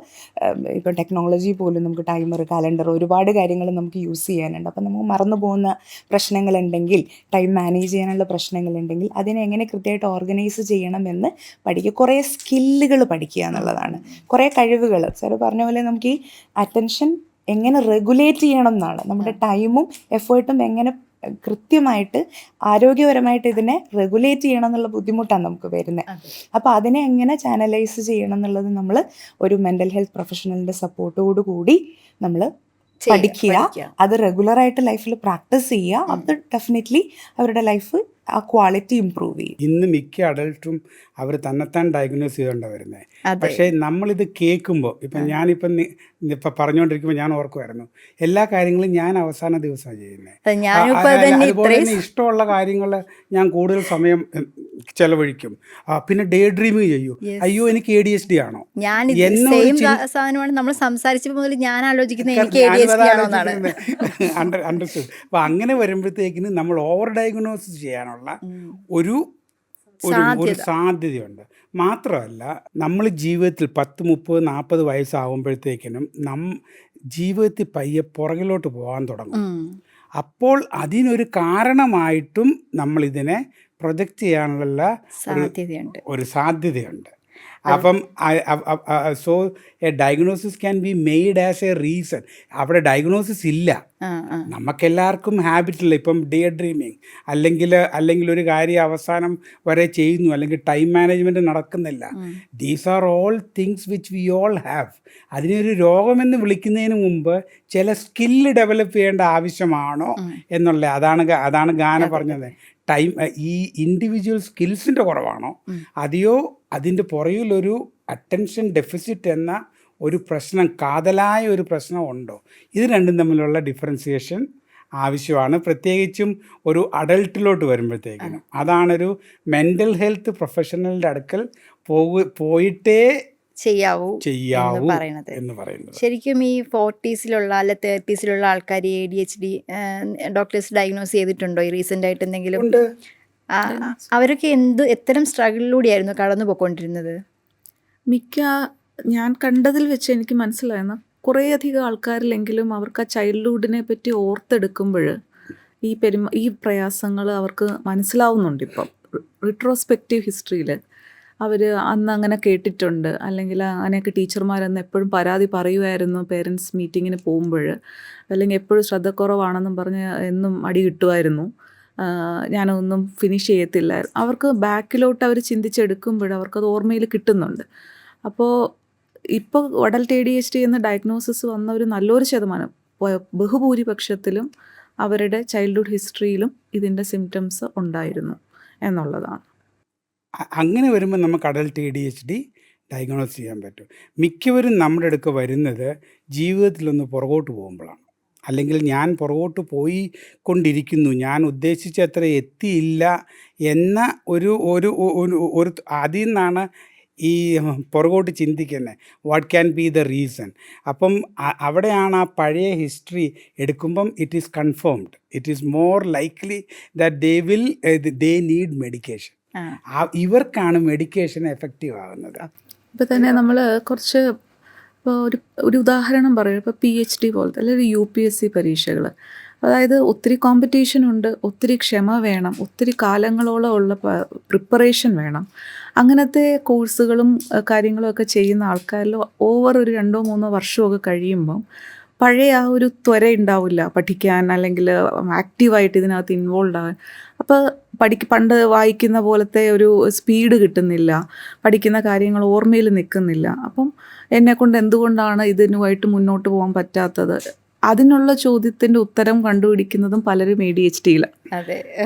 S1: ഇപ്പോൾ ടെക്നോളജി പോലും നമുക്ക് ടൈമർ, കാലണ്ടർ, ഒരുപാട് കാര്യങ്ങൾ നമുക്ക് യൂസ് ചെയ്യാനുണ്ട്. അപ്പോൾ നമുക്ക് മറന്നു പോകുന്ന പ്രശ്നങ്ങളുണ്ടെങ്കിൽ, ടൈം മാനേജ് ചെയ്യാനുള്ള പ്രശ്നങ്ങളുണ്ടെങ്കിൽ അതിനെ എങ്ങനെ കൃത്യമായിട്ട് ഓർഗനൈസ് ചെയ്യണമെന്ന് പഠിക്കുക. കുറേ സ്കില്ലുകൾ പഠിക്കുക എന്നുള്ളതാണ്, കുറേ കഴിവുകൾ. സാർ പറഞ്ഞ പോലെ നമുക്ക് ഈ അറ്റൻഷൻ എങ്ങനെ റെഗുലേറ്റ് ചെയ്യണം എന്നാണ്, നമ്മുടെ ടൈമും എഫേർട്ടും എങ്ങനെ കൃത്യമായിട്ട് ആരോഗ്യപരമായിട്ട് ഇതിനെ റെഗുലേറ്റ് ചെയ്യണം എന്നുള്ള ബുദ്ധിമുട്ടാണ് നമുക്ക് വരുന്നത്. അപ്പോൾ അതിനെ എങ്ങനെ ചാനലൈസ് ചെയ്യണം എന്നുള്ളത് നമ്മൾ ഒരു മെൻ്റൽ ഹെൽത്ത് പ്രൊഫഷണലിൻ്റെ സപ്പോർട്ടോടു കൂടി നമ്മൾ പഠിക്കുക. അത് റെഗുലറായിട്ട് ലൈഫിൽ പ്രാക്ടീസ് ചെയ്യുക. അത് ഡെഫിനറ്റ്ലി അവരുടെ ലൈഫ് ആ ക്വാളിറ്റി ഇമ്പ്രൂവ് ചെയ്യും.
S3: ഇന്ന് മിക്ക അഡൾട്ടും അവർ തന്നെത്താൻ ഡയഗ്നോസ് ചെയ്തുകൊണ്ടാണ് വരുന്നത്. പക്ഷേ നമ്മളിത് കേൾക്കുമ്പോൾ, ഇപ്പം ഞാനിപ്പം ഇപ്പം പറഞ്ഞുകൊണ്ടിരിക്കുമ്പോൾ ഞാൻ ഓർക്കുമായിരുന്നു എല്ലാ കാര്യങ്ങളും ഞാൻ അവസാന ദിവസമാണ് ചെയ്യുന്നത്. അതുപോലെ തന്നെ ഇഷ്ടമുള്ള കാര്യങ്ങൾ ഞാൻ കൂടുതൽ സമയം ചെലവഴിക്കും. പിന്നെ ഡേ ഡ്രീമിങ് ചെയ്യൂ, അയ്യോ എനിക്ക് ADHD ആണോ
S4: സാധനമാണ് നമ്മൾ സംസാരിച്ചപ്പോൾ മുതൽ ഞാൻ ആലോചിക്കുന്നത്
S3: അണ്ടർസ്റ്റുഡ്. അപ്പം അങ്ങനെ വരുമ്പോഴത്തേക്കിന് നമ്മൾ ഓവർ ഡയഗ്നോസിസ് ചെയ്യാനുള്ള ഒരു സാധ്യതയുണ്ട്. മാത്രമല്ല നമ്മൾ ജീവിതത്തിൽ 10, 30, 40 വയസ്സാകുമ്പോഴത്തേക്കിനും ജീവിതത്തിൽ പയ്യെ പുറകിലോട്ട് പോകാൻ തുടങ്ങും. അപ്പോൾ അതിനൊരു കാരണമായിട്ടും നമ്മളിതിനെ പ്രൊജക്റ്റ് ചെയ്യാനുള്ള ഒരു സാധ്യതയുണ്ട്. അപ്പം so A diagnosis can be made as A reason. അവിടെ ഡയഗ്നോസിസ് ഇല്ല. നമുക്കെല്ലാവർക്കും ഹാബിറ്റില്ല. ഇപ്പം ഡേ ഡ്രീമിങ് അല്ലെങ്കിൽ ഒരു കാര്യം അവസാനം വരെ ചെയ്യുന്നു, അല്ലെങ്കിൽ ടൈം മാനേജ്മെൻറ്റ് നടക്കുന്നില്ല. These are all things which we all have. അതിനൊരു രോഗമെന്ന് വിളിക്കുന്നതിന് മുമ്പ് ചില സ്കില്ല് ഡെവലപ്പ് ചെയ്യേണ്ട ആവശ്യമാണോ എന്നുള്ള അതാണ് ഗാന പറഞ്ഞത്. ടൈം ഈ ഇൻഡിവിജ്വൽ സ്കിൽസിൻ്റെ കുറവാണോ അതെയോ അതിൻ്റെ പുറകിലൊരു അറ്റൻഷൻ ഡെഫിസിറ്റ് എന്ന ഒരു പ്രശ്നം, കാതലായ ഒരു പ്രശ്നം ഉണ്ടോ? ഇത് രണ്ടും തമ്മിലുള്ള ഡിഫറൻസിയേഷൻ ആവശ്യമാണ്, പ്രത്യേകിച്ചും ഒരു അഡൾട്ടിലോട്ട് വരുമ്പോഴത്തേക്കിനും. അതാണൊരു മെൻ്റൽ ഹെൽത്ത് പ്രൊഫഷണലിൻ്റെ അടുക്കൽ പോയിട്ടേ ചെയ്യാവൂ എന്ന് പറയുന്നത്.
S4: ശരിക്കും ഈ 40s അല്ലെ 30s ആൾക്കാർ ADHD ഡോക്ടേഴ്സ് ഡയഗ്നോസ് ചെയ്തിട്ടുണ്ടോ ഈ റീസെൻ്റ് ആയിട്ട് എന്തെങ്കിലും? അവരൊക്കെ എത്തരം സ്ട്രഗിളിലൂടെയായിരുന്നു കടന്നു പോയിക്കൊണ്ടിരുന്നത്?
S2: ഞാൻ കണ്ടതിൽ വെച്ച് എനിക്ക് മനസ്സിലായെന്ന കുറേയധികം ആൾക്കാരിലെങ്കിലും അവർക്ക് ആ ചൈൽഡ്ഹുഡിനെ പറ്റി ഓർത്തെടുക്കുമ്പോൾ ഈ പ്രയാസങ്ങൾ അവർക്ക് മനസ്സിലാവുന്നുണ്ട്. ഇപ്പം റിട്രോസ്പെക്റ്റീവ് ഹിസ്റ്ററിയിൽ അവർ അന്ന് അങ്ങനെ കേട്ടിട്ടുണ്ട്, അല്ലെങ്കിൽ അങ്ങനെയൊക്കെ ടീച്ചർമാരെന്ന് എപ്പോഴും പരാതി പറയുമായിരുന്നു പേരൻസ് മീറ്റിങ്ങിന് പോകുമ്പോൾ. അല്ലെങ്കിൽ എപ്പോഴും ശ്രദ്ധക്കുറവാണെന്നും പറഞ്ഞ് എന്നും അടി കിട്ടുമായിരുന്നു, ഞാനൊന്നും ഫിനിഷ് ചെയ്യത്തില്ലായിരുന്നു. അവർക്ക് ബാക്കിലോട്ട് അവർ ചിന്തിച്ചെടുക്കുമ്പോൾ അവർക്കത് ഓർമ്മയിൽ കിട്ടുന്നുണ്ട്. അപ്പോൾ ഇപ്പോൾ അഡൽട്ട് ADHD എന്ന ഡയഗ്നോസിസ് വന്ന ഒരു നല്ലൊരു ശതമാനം, ബഹുഭൂരിപക്ഷത്തിലും അവരുടെ ചൈൽഡ്ഹുഡ് ഹിസ്റ്ററിയിലും ഇതിൻ്റെ സിംറ്റംസ് ഉണ്ടായിരുന്നു എന്നുള്ളതാണ്.
S3: അങ്ങനെ വരുമ്പോൾ നമുക്ക് അഡൽട്ട് ADHD ഡയഗ്നോസ് ചെയ്യാൻ പറ്റും. മിക്കവരും നമ്മുടെ അടുക്ക് വരുന്നത് ജീവിതത്തിലൊന്ന് പുറകോട്ട് പോകുമ്പോഴാണ്. അല്ലെങ്കിൽ ഞാൻ പുറകോട്ട് പോയി കൊണ്ടിരിക്കുന്നു, ഞാൻ ഉദ്ദേശിച്ചത്ര എത്തിയില്ല എന്ന ഒരു അതിൽ നിന്നാണ് ഈ പുറകോട്ട് ചിന്തിക്കുന്നത്. What can be the reason? അപ്പം അവിടെയാണ് ആ പഴയ ഹിസ്റ്ററി എടുക്കുമ്പം it is confirmed, it is more likely that they need medication. ഇവർക്കാണ് മെഡിക്കേഷൻ എഫക്റ്റീവ് ആകുന്നത്.
S2: ഇപ്പോൾ തന്നെ നമ്മൾ കുറച്ച് ഇപ്പോൾ ഒരു ഉദാഹരണം പറയും. ഇപ്പോൾ PhD പോലത്തെ അല്ലെങ്കിൽ UPSC പരീക്ഷകൾ, അതായത് ഒത്തിരി കോമ്പറ്റീഷൻ ഉണ്ട്, ഒത്തിരി ക്ഷമ വേണം, ഒത്തിരി കാലങ്ങളോളം ഉള്ള പ്രിപ്പറേഷൻ വേണം. അങ്ങനത്തെ കോഴ്സുകളും കാര്യങ്ങളും ഒക്കെ ചെയ്യുന്ന ആൾക്കാരിൽ ഓവർ ഒരു 2-3 വർഷമൊക്കെ കഴിയുമ്പം പഴയ ആ ഒരു ത്വര ഉണ്ടാവില്ല പഠിക്കാൻ, അല്ലെങ്കിൽ ആക്റ്റീവായിട്ട് ഇതിനകത്ത് ഇൻവോൾവ് ആകാൻ. അപ്പോൾ പണ്ട് വായിക്കുന്ന പോലത്തെ ഒരു സ്പീഡ് കിട്ടുന്നില്ല, പഠിക്കുന്ന കാര്യങ്ങൾ ഓർമ്മയിൽ നിൽക്കുന്നില്ല. അപ്പം എന്നെക്കൊണ്ട് എന്തുകൊണ്ടാണ് ഇതിനുമായിട്ട് മുന്നോട്ട് പോകാൻ പറ്റാത്തത് അതിനുള്ള ചോദ്യത്തിൻ്റെ ഉത്തരം കണ്ടുപിടിക്കുന്നതും പലരും ADHD-യിലാണ്.
S4: അതെ,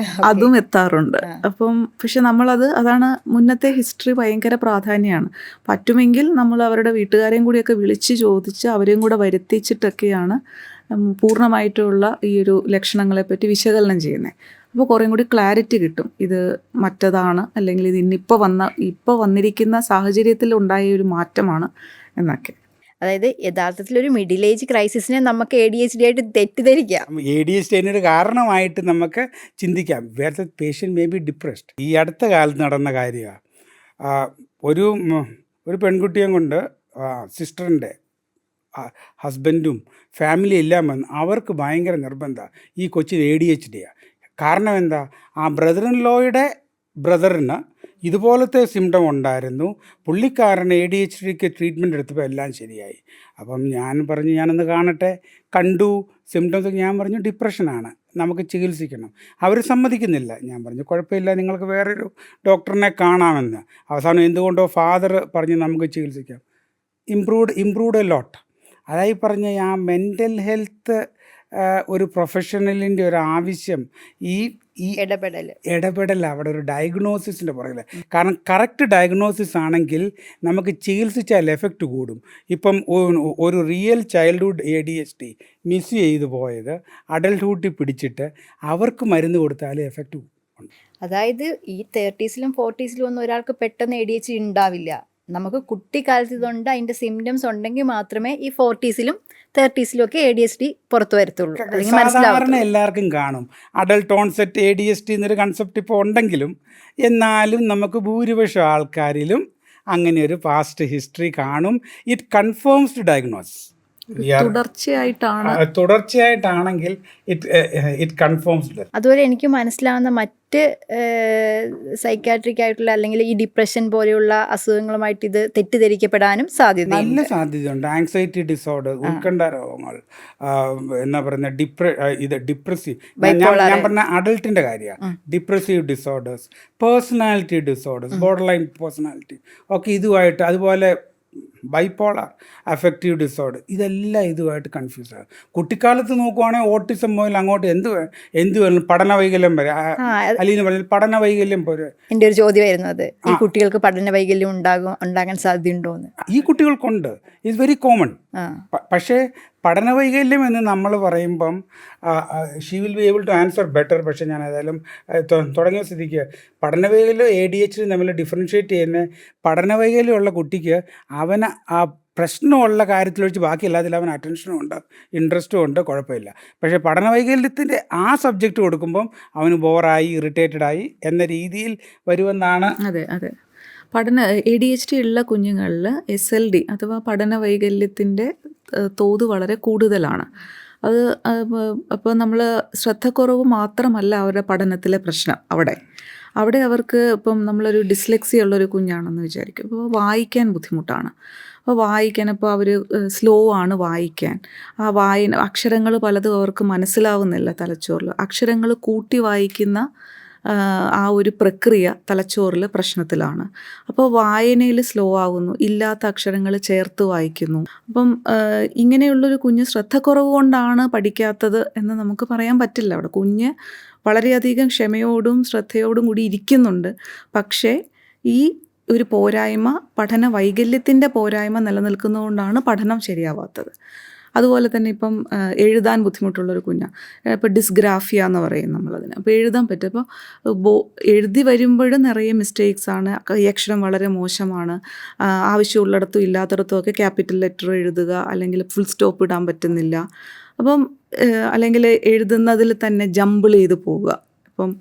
S2: അതും എത്താറുണ്ട്. അപ്പം പക്ഷെ അതാണ് മുന്നത്തെ ഹിസ്റ്ററി ഭയങ്കര പ്രാധാന്യമാണ്. പറ്റുമെങ്കിൽ നമ്മൾ അവരുടെ വീട്ടുകാരെയും കൂടിയൊക്കെ വിളിച്ച് ചോദിച്ച് അവരെയും കൂടെ വരുത്തിച്ചിട്ടൊക്കെയാണ് പൂർണ്ണമായിട്ടുള്ള ഈ ഒരു ലക്ഷണങ്ങളെപ്പറ്റി വിശകലനം ചെയ്യുന്നത്. അപ്പോൾ കുറേയും കൂടി ക്ലാരിറ്റി കിട്ടും. ഇത് മറ്റതാണ്, അല്ലെങ്കിൽ ഇത് ഇപ്പോൾ വന്നിരിക്കുന്ന സാഹചര്യത്തിൽ ഉണ്ടായ ഒരു മാറ്റമാണ് എന്നൊക്കെ.
S4: അതായത് യഥാർത്ഥത്തിൽ ഒരു മിഡിൽ ഏജ് ക്രൈസിസിനെ നമുക്ക് ADHD ആയിട്ട് തെറ്റിദ്ധരിക്കാം.
S3: ADHD അതിനൊരു കാരണമായിട്ട് നമുക്ക് ചിന്തിക്കാം. വേറെ പേഷ്യൻ്റ് മേ ബി ഡിപ്രസ്ഡ്. ഈ അടുത്ത കാലത്ത് നടന്ന കാര്യമാണ്. ഒരു പെൺകുട്ടിയെ കൊണ്ട് സിസ്റ്ററിൻ്റെ ഹസ്ബൻഡും ഫാമിലി എല്ലാം വന്ന് അവർക്ക് ഭയങ്കര നിർബന്ധമാണ് ഈ കൊച്ചിന് ADHD-യാണ്. കാരണം എന്താ, ആ ബ്രദർ ഇൻ ലോയുടെ ബ്രദറിന് ഇതുപോലത്തെ സിംറ്റം ഉണ്ടായിരുന്നു. പുള്ളിക്കാരന് ADHD-ക്ക് ട്രീറ്റ്മെൻറ്റ് എടുത്തപ്പോൾ എല്ലാം ശരിയായി. അപ്പം ഞാൻ പറഞ്ഞു ഞാനൊന്ന് കാണട്ടെ, കണ്ടു സിംറ്റംസ്. ഞാൻ പറഞ്ഞു ഡിപ്രഷനാണ്, നമുക്ക് ചികിത്സിക്കണം. അവർ സമ്മതിക്കുന്നില്ല. ഞാൻ പറഞ്ഞു കുഴപ്പമില്ല, നിങ്ങൾക്ക് വേറൊരു ഡോക്ടറിനെ കാണാമെന്ന്. അവസാനം എന്തുകൊണ്ടോ ഫാദർ പറഞ്ഞ് നമുക്ക് ചികിത്സിക്കാം. Improved a lot. അതായി പറഞ്ഞ ആ മെൻ്റൽ ഹെൽത്ത് ഒരു പ്രൊഫഷണലിൻ്റെ ഒരു ആവശ്യം, ഈ ഇടപെടൽ അവിടെ ഒരു ഡയഗ്നോസിസിൻ്റെ പുറകിൽ. കാരണം കറക്റ്റ് ഡയഗ്നോസിസ് ആണെങ്കിൽ നമുക്ക് ചികിത്സിച്ചാൽ എഫക്റ്റ് കൂടും. ഇപ്പം ഒരു റിയൽ ചൈൽഡ്ഹുഡ് ADHD മിസ് ചെയ്തു പോയത് അഡൽട്ട്ഹുഡിൽ പിടിച്ചിട്ട് അവർക്ക് മരുന്ന് കൊടുത്താൽ എഫക്റ്റ് ഉണ്ട്.
S4: അതായത് ഈ 30s-ലും 40s-ലും ഒന്നും ഒരാൾക്ക് പെട്ടെന്ന് ADHD ഉണ്ടാവില്ല. നമുക്ക് കുട്ടിക്കാലത്ത് ഇതുണ്ട്, അതിൻ്റെ സിംറ്റംസ് ഉണ്ടെങ്കിൽ മാത്രമേ ഈ 40s-ലും 30s-ലും ഒക്കെ ADHD പുറത്തു വരത്തുള്ളൂ, അല്ലെങ്കിൽ
S3: സാധാരണ എല്ലാവർക്കും കാണും. അഡൽട്ട് ഓൺസെറ്റ് ADHD എന്നൊരു കൺസെപ്റ്റ് ഇപ്പോൾ ഉണ്ടെങ്കിലും എന്നാലും നമുക്ക് ഭൂരിപക്ഷം ആൾക്കാരിലും അങ്ങനെ ഒരു പാസ്റ്റ് ഹിസ്റ്ററി കാണും. It confirms diagnosis. തുടർച്ചയായിട്ടാണെങ്കിൽ ഇറ്റ് കൺഫേംസ്.
S4: അതുപോലെ എനിക്ക് മനസ്സിലാവുന്ന മറ്റ് സൈക്കാട്രിക് ആയിട്ടുള്ള അല്ലെങ്കിൽ ഈ ഡിപ്രഷൻ പോലെയുള്ള അസുഖങ്ങളുമായിട്ട് ഇത് തെറ്റിദ്ധരിക്കപ്പെടാനും
S3: നല്ല സാധ്യതയുണ്ട്. ആങ്സൈറ്റി ഡിസോർഡർ, ഉത്കണ്ഠ രോഗങ്ങൾ, എന്നാ പറയുന്ന ഡിപ്രസീവ്, ഞാൻ പറഞ്ഞ അഡൾട്ടിൻ്റെ കാര്യമാണ്. Depressive disorders, personality disorders, border line personality ഒക്കെ ഇതുമായിട്ട്, അതുപോലെ ബൈപ്പോളർ അഫക്റ്റീവ് ഡിസോർഡർ, ഇതെല്ലാം ഇതുമായിട്ട് കൺഫ്യൂസ് ആകും. കുട്ടിക്കാലത്ത് നോക്കുവാണെങ്കിൽ ഓട്ടിസം മുതൽ അങ്ങോട്ട് എന്ത് വേണം, പഠന വൈകല്യം വരെ. അലീന പറഞ്ഞ പഠന വൈകല്യം പോലെ
S4: എൻ്റെ ഒരു ചോദ്യം വരുന്നത്, ഈ കുട്ടികൾക്ക് പഠന വൈകല്യം ഉണ്ടാകാൻ സാധ്യതയുണ്ടോ എന്ന്.
S3: ഈ കുട്ടികൾക്കുണ്ട്, ഇറ്റ്സ് വെരി കോമൺ. പക്ഷേ പഠന വൈകല്യം എന്ന് നമ്മൾ പറയുമ്പം she will be able to answer better. പക്ഷേ ഞാൻ ഏതായാലും തുടങ്ങിയ സ്ഥിതിക്ക് പഠന വൈകല്യം ADHD തമ്മിൽ ഡിഫറൻഷ്യേറ്റ് ചെയ്യുന്ന, പഠന വൈകല്യമുള്ള കുട്ടിക്ക് അവന് ആ പ്രശ്നമുള്ള കാര്യത്തിൽ വെച്ച് ബാക്കി എല്ലാത്തിലും അവന് അറ്റൻഷനും ഉണ്ട്, ഇൻട്രസ്റ്റും ഉണ്ട്, കുഴപ്പമില്ല. പക്ഷേ പഠന വൈകല്യത്തിൻ്റെ ആ സബ്ജക്റ്റ് കൊടുക്കുമ്പം അവന് ബോറായി, ഇറിറ്റേറ്റഡായി എന്ന രീതിയിൽ വരുമെന്നാണ്.
S2: അതെ. ADHD ഉള്ള കുഞ്ഞുങ്ങളിൽ SLD അഥവാ പഠന വൈകല്യത്തിൻ്റെ തോത് വളരെ കൂടുതലാണ്. അപ്പോൾ നമ്മൾ ശ്രദ്ധക്കുറവ് മാത്രമല്ല അവരുടെ പഠനത്തിലെ പ്രശ്നം. അവിടെ അവർക്ക് ഇപ്പം നമ്മളൊരു ഡിസ്ലെക്സി ഉള്ളൊരു കുഞ്ഞാണെന്ന് വിചാരിക്കും. അപ്പോൾ വായിക്കാൻ ബുദ്ധിമുട്ടാണ്. അപ്പോൾ അവർ സ്ലോ ആണ് വായിക്കാൻ. അക്ഷരങ്ങൾ പലതും അവർക്ക് മനസ്സിലാവുന്നില്ല തലച്ചോറിൽ. അക്ഷരങ്ങൾ കൂട്ടി വായിക്കുന്ന ആ ഒരു പ്രക്രിയ തലച്ചോറിൽ പ്രശ്നത്തിലാണ്. അപ്പോൾ വായനയിൽ സ്ലോ ആകുന്നു, ഇല്ലാത്ത അക്ഷരങ്ങൾ ചേർത്ത് വായിക്കുന്നു. അപ്പം ഇങ്ങനെയുള്ളൊരു കുഞ്ഞ് ശ്രദ്ധക്കുറവ് കൊണ്ടാണ് പഠിക്കാത്തത് എന്ന് നമുക്ക് പറയാൻ പറ്റില്ല. അവിടെ കുഞ്ഞ് വളരെയധികം ക്ഷമയോടും ശ്രദ്ധയോടും കൂടി ഇരിക്കുന്നുണ്ട്. പക്ഷേ ഈ ഒരു പോരായ്മ, പഠന വൈകല്യത്തിൻ്റെ പോരായ്മ നിലനിൽക്കുന്നതുകൊണ്ടാണ് പഠനം ശരിയാവാത്തത്. അതുപോലെ തന്നെ ഇപ്പം എഴുതാൻ ബുദ്ധിമുട്ടുള്ളൊരു കുഞ്ഞാണ്, ഇപ്പോൾ ഡിസ്ഗ്രാഫിയ എന്ന് പറയും നമ്മളതിന്. അപ്പോൾ എഴുതാൻ പറ്റും. അപ്പോൾ എഴുതി വരുമ്പോഴും നിറയെ മിസ്റ്റേക്സാണ്, അക്ഷരം വളരെ മോശമാണ്. ആവശ്യമുള്ളിടത്തും ഇല്ലാത്തിടത്തും ഒക്കെ ക്യാപിറ്റൽ ലെറ്റർ എഴുതുക, അല്ലെങ്കിൽ ഫുൾ സ്റ്റോപ്പ് ഇടാൻ പറ്റുന്നില്ല. അപ്പം അല്ലെങ്കിൽ എഴുതുന്നതിൽ തന്നെ ജമ്പിൾ ചെയ്ത് പോവുക. ഇപ്പം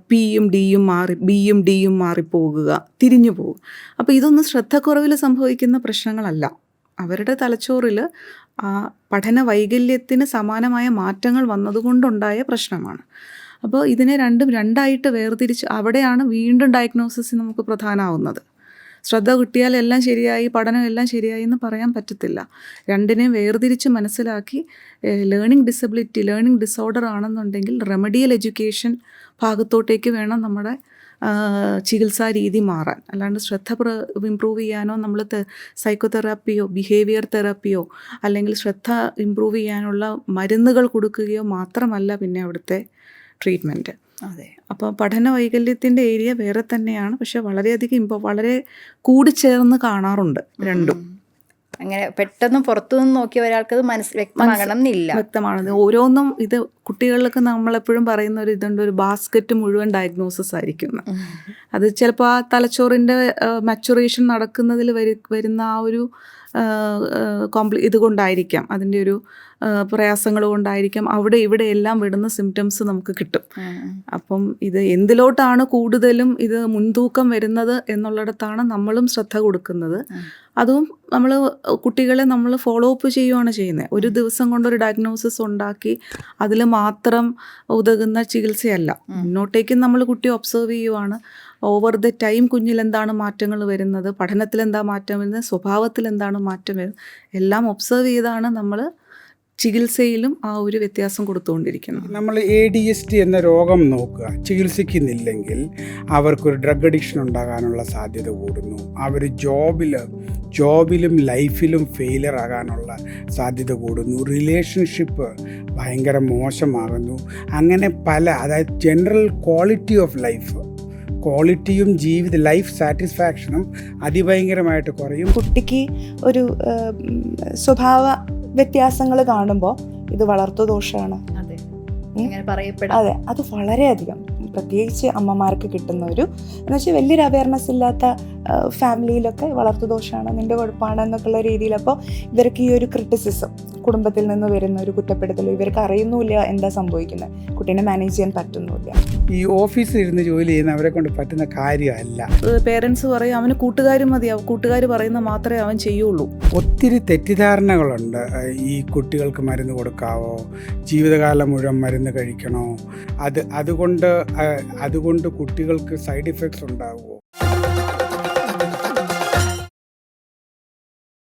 S2: പിയും ഡിയും മാറി, ബിയും ഡിയും മാറിപ്പോകുക, തിരിഞ്ഞു പോകുക. അപ്പോൾ ഇതൊന്നും ശ്രദ്ധക്കുറവിൽ സംഭവിക്കുന്ന പ്രശ്നങ്ങളല്ല. അവരുടെ തലച്ചോറിൽ ആ പഠന വൈകല്യത്തിന് സമാനമായ മാറ്റങ്ങൾ വന്നതുകൊണ്ടുണ്ടായ പ്രശ്നമാണ്. അപ്പോൾ ഇതിനെ രണ്ടായിട്ട് വേർതിരിച്ച് അവിടെയാണ് വീണ്ടും ഡയഗ്നോസിസ് നമുക്ക് പ്രധാനമാവുന്നത്. ശ്രദ്ധ കിട്ടിയാൽ എല്ലാം ശരിയായി, പഠനം എല്ലാം ശരിയായി എന്ന് പറയാൻ പറ്റത്തില്ല. രണ്ടിനെയും വേർതിരിച്ച് മനസ്സിലാക്കി ലേണിംഗ് ഡിസോർഡർ ആണെന്നുണ്ടെങ്കിൽ റെമഡിയൽ എഡ്യൂക്കേഷൻ ഭാഗത്തോട്ടേക്ക് വേണം നമ്മുടെ ചികിത്സാ രീതി മാറാൻ. അല്ലാണ്ട് ശ്രദ്ധ ഇമ്പ്രൂവ് ചെയ്യാനോ നമ്മൾ സൈക്കോതെറാപ്പിയോ ബിഹേവിയർ തെറാപ്പിയോ അല്ലെങ്കിൽ ശ്രദ്ധ ഇമ്പ്രൂവ് ചെയ്യാനുള്ള മരുന്നുകൾ കൊടുക്കുകയോ മാത്രമല്ല പിന്നെ അവിടുത്തെ ട്രീറ്റ്മെൻറ്റ്.
S4: അതെ.
S2: അപ്പോൾ പഠന വൈകല്യത്തിൻ്റെ ഏരിയ വേറെ തന്നെയാണ്, പക്ഷെ വളരെയധികം വളരെ കൂടിച്ചേർന്ന് കാണാറുണ്ട് രണ്ടും.
S4: അങ്ങനെ പെട്ടെന്ന് പുറത്തുനിന്ന് നോക്കിയ ഒരാൾക്കത് വ്യക്തമാകണം എന്നില്ല.
S2: വ്യക്തമാണത് ഓരോന്നും. ഇത് കുട്ടികളിലൊക്കെ നമ്മളെപ്പോഴും പറയുന്ന ഒരു ഇതുണ്ട്, ഒരു ബാസ്ക്കറ്റ് മുഴുവൻ ഡയഗ്നോസിസ് ആയിരിക്കും. അത് ചിലപ്പോൾ ആ തലച്ചോറിൻ്റെ മാച്ചുറേഷൻ നടക്കുന്നതിൽ വരുന്ന ആ ഒരു ഇതുകൊണ്ടായിരിക്കാം, അതിൻ്റെ ഒരു പ്രയാസങ്ങൾ കൊണ്ടായിരിക്കാം അവിടെ ഇവിടെ എല്ലാം വിടുന്ന സിംറ്റംസ് നമുക്ക് കിട്ടും. അപ്പം ഇത് എന്തിലോട്ടാണ് കൂടുതലും ഇത് മുൻതൂക്കം വരുന്നത് എന്നുള്ളിടത്താണ് നമ്മളും ശ്രദ്ധ കൊടുക്കുന്നത്. അതും കുട്ടികളെ നമ്മൾ ഫോളോ അപ്പ് ചെയ്യുകയാണ് ചെയ്യുന്നത്. ഒരു ദിവസം കൊണ്ടൊരു ഡയഗ്നോസിസ് ഉണ്ടാക്കി അതിൽ മാത്രം ഉതകുന്ന ചികിത്സയല്ല. മുന്നോട്ടേക്കും നമ്മൾ കുട്ടിയെ ഒബ്സർവ് ചെയ്യുവാണ്. ഓവർ ദ ടൈം കുഞ്ഞിൽ എന്താണ് മാറ്റങ്ങൾ വരുന്നത്, പഠനത്തിൽ എന്താ മാറ്റം വരുന്നത്, സ്വഭാവത്തിൽ എന്താണ് മാറ്റം വരുന്നത്, എല്ലാം ഒബ്സർവ് ചെയ്താണ് നമ്മൾ ചികിത്സയിലും ആ ഒരു വ്യത്യാസം കൊടുത്തുകൊണ്ടിരിക്കുന്നത്.
S3: നമ്മൾ ADHD എന്ന രോഗം നോക്കുക, ചികിത്സിക്കുന്നില്ലെങ്കിൽ അവർക്കൊരു ഡ്രഗ് അഡിക്ഷൻ ഉണ്ടാകാനുള്ള സാധ്യത കൂടുന്നു. അവർ ജോബിലും ലൈഫിലും ഫെയിലിയർ ആകാനുള്ള സാധ്യത കൂടുന്നു. റിലേഷൻഷിപ്പ് ഭയങ്കര മോശമാകുന്നു. അങ്ങനെ അതായത് ജനറൽ ക്വാളിറ്റി ഓഫ് ക്വാളിറ്റിയും ലൈഫ് സാറ്റിസ്ഫാക്ഷനും അതിഭയങ്കരമായിട്ട് കുറയും.
S1: കുട്ടിക്ക് ഒരു സ്വഭാവ വ്യത്യാസങ്ങൾ കാണുമ്പോൾ ഇത് വളർത്തുദോഷമാണ്.
S4: അതെ,
S1: അത് വളരെയധികം പ്രത്യേകിച്ച് അമ്മമാർക്ക് കിട്ടുന്ന ഒരു എന്ന് വെച്ചാൽ വലിയൊരു അവയർനെസ് ഇല്ലാത്ത ഫാമിലിയിലൊക്കെ വളർത്തുദോഷമാണ്, നിൻ്റെ കുഴപ്പമാണ് എന്നൊക്കെയുള്ള രീതിയിൽ. അപ്പോൾ ഇവർക്ക് ഈ ഒരു ക്രിറ്റിസിസം, കുടുംബത്തിൽ നിന്ന് വരുന്ന ഒരു കുറ്റപ്പെടുത്തൽ, ഇവർക്ക് അറിയുന്നില്ല എന്താ സംഭവിക്കുന്നത്, കുട്ടീനെ മാനേജ് ചെയ്യാൻ പറ്റുന്നില്ല.
S3: ഈ ഓഫീസിൽ ഇരുന്ന് ജോലി ചെയ്യുന്ന അവരെ കൊണ്ട് പറ്റുന്ന കാര്യമല്ല.
S2: പേരൻസ് പറയും അവന് കൂട്ടുകാർ മതി, കൂട്ടുകാർ പറയുന്ന മാത്രമേ അവൻ ചെയ്യുള്ളൂ.
S3: ഒത്തിരി തെറ്റിദ്ധാരണകളുണ്ട്. ഈ കുട്ടികൾക്ക് മരുന്ന് കൊടുക്കാവോ, ജീവിതകാലം മുഴുവൻ മരുന്ന് കഴിക്കണോ, അതുകൊണ്ട് കുട്ടികൾക്ക് സൈഡ് ഇഫക്ട്സ് ഉണ്ടാവുമോ,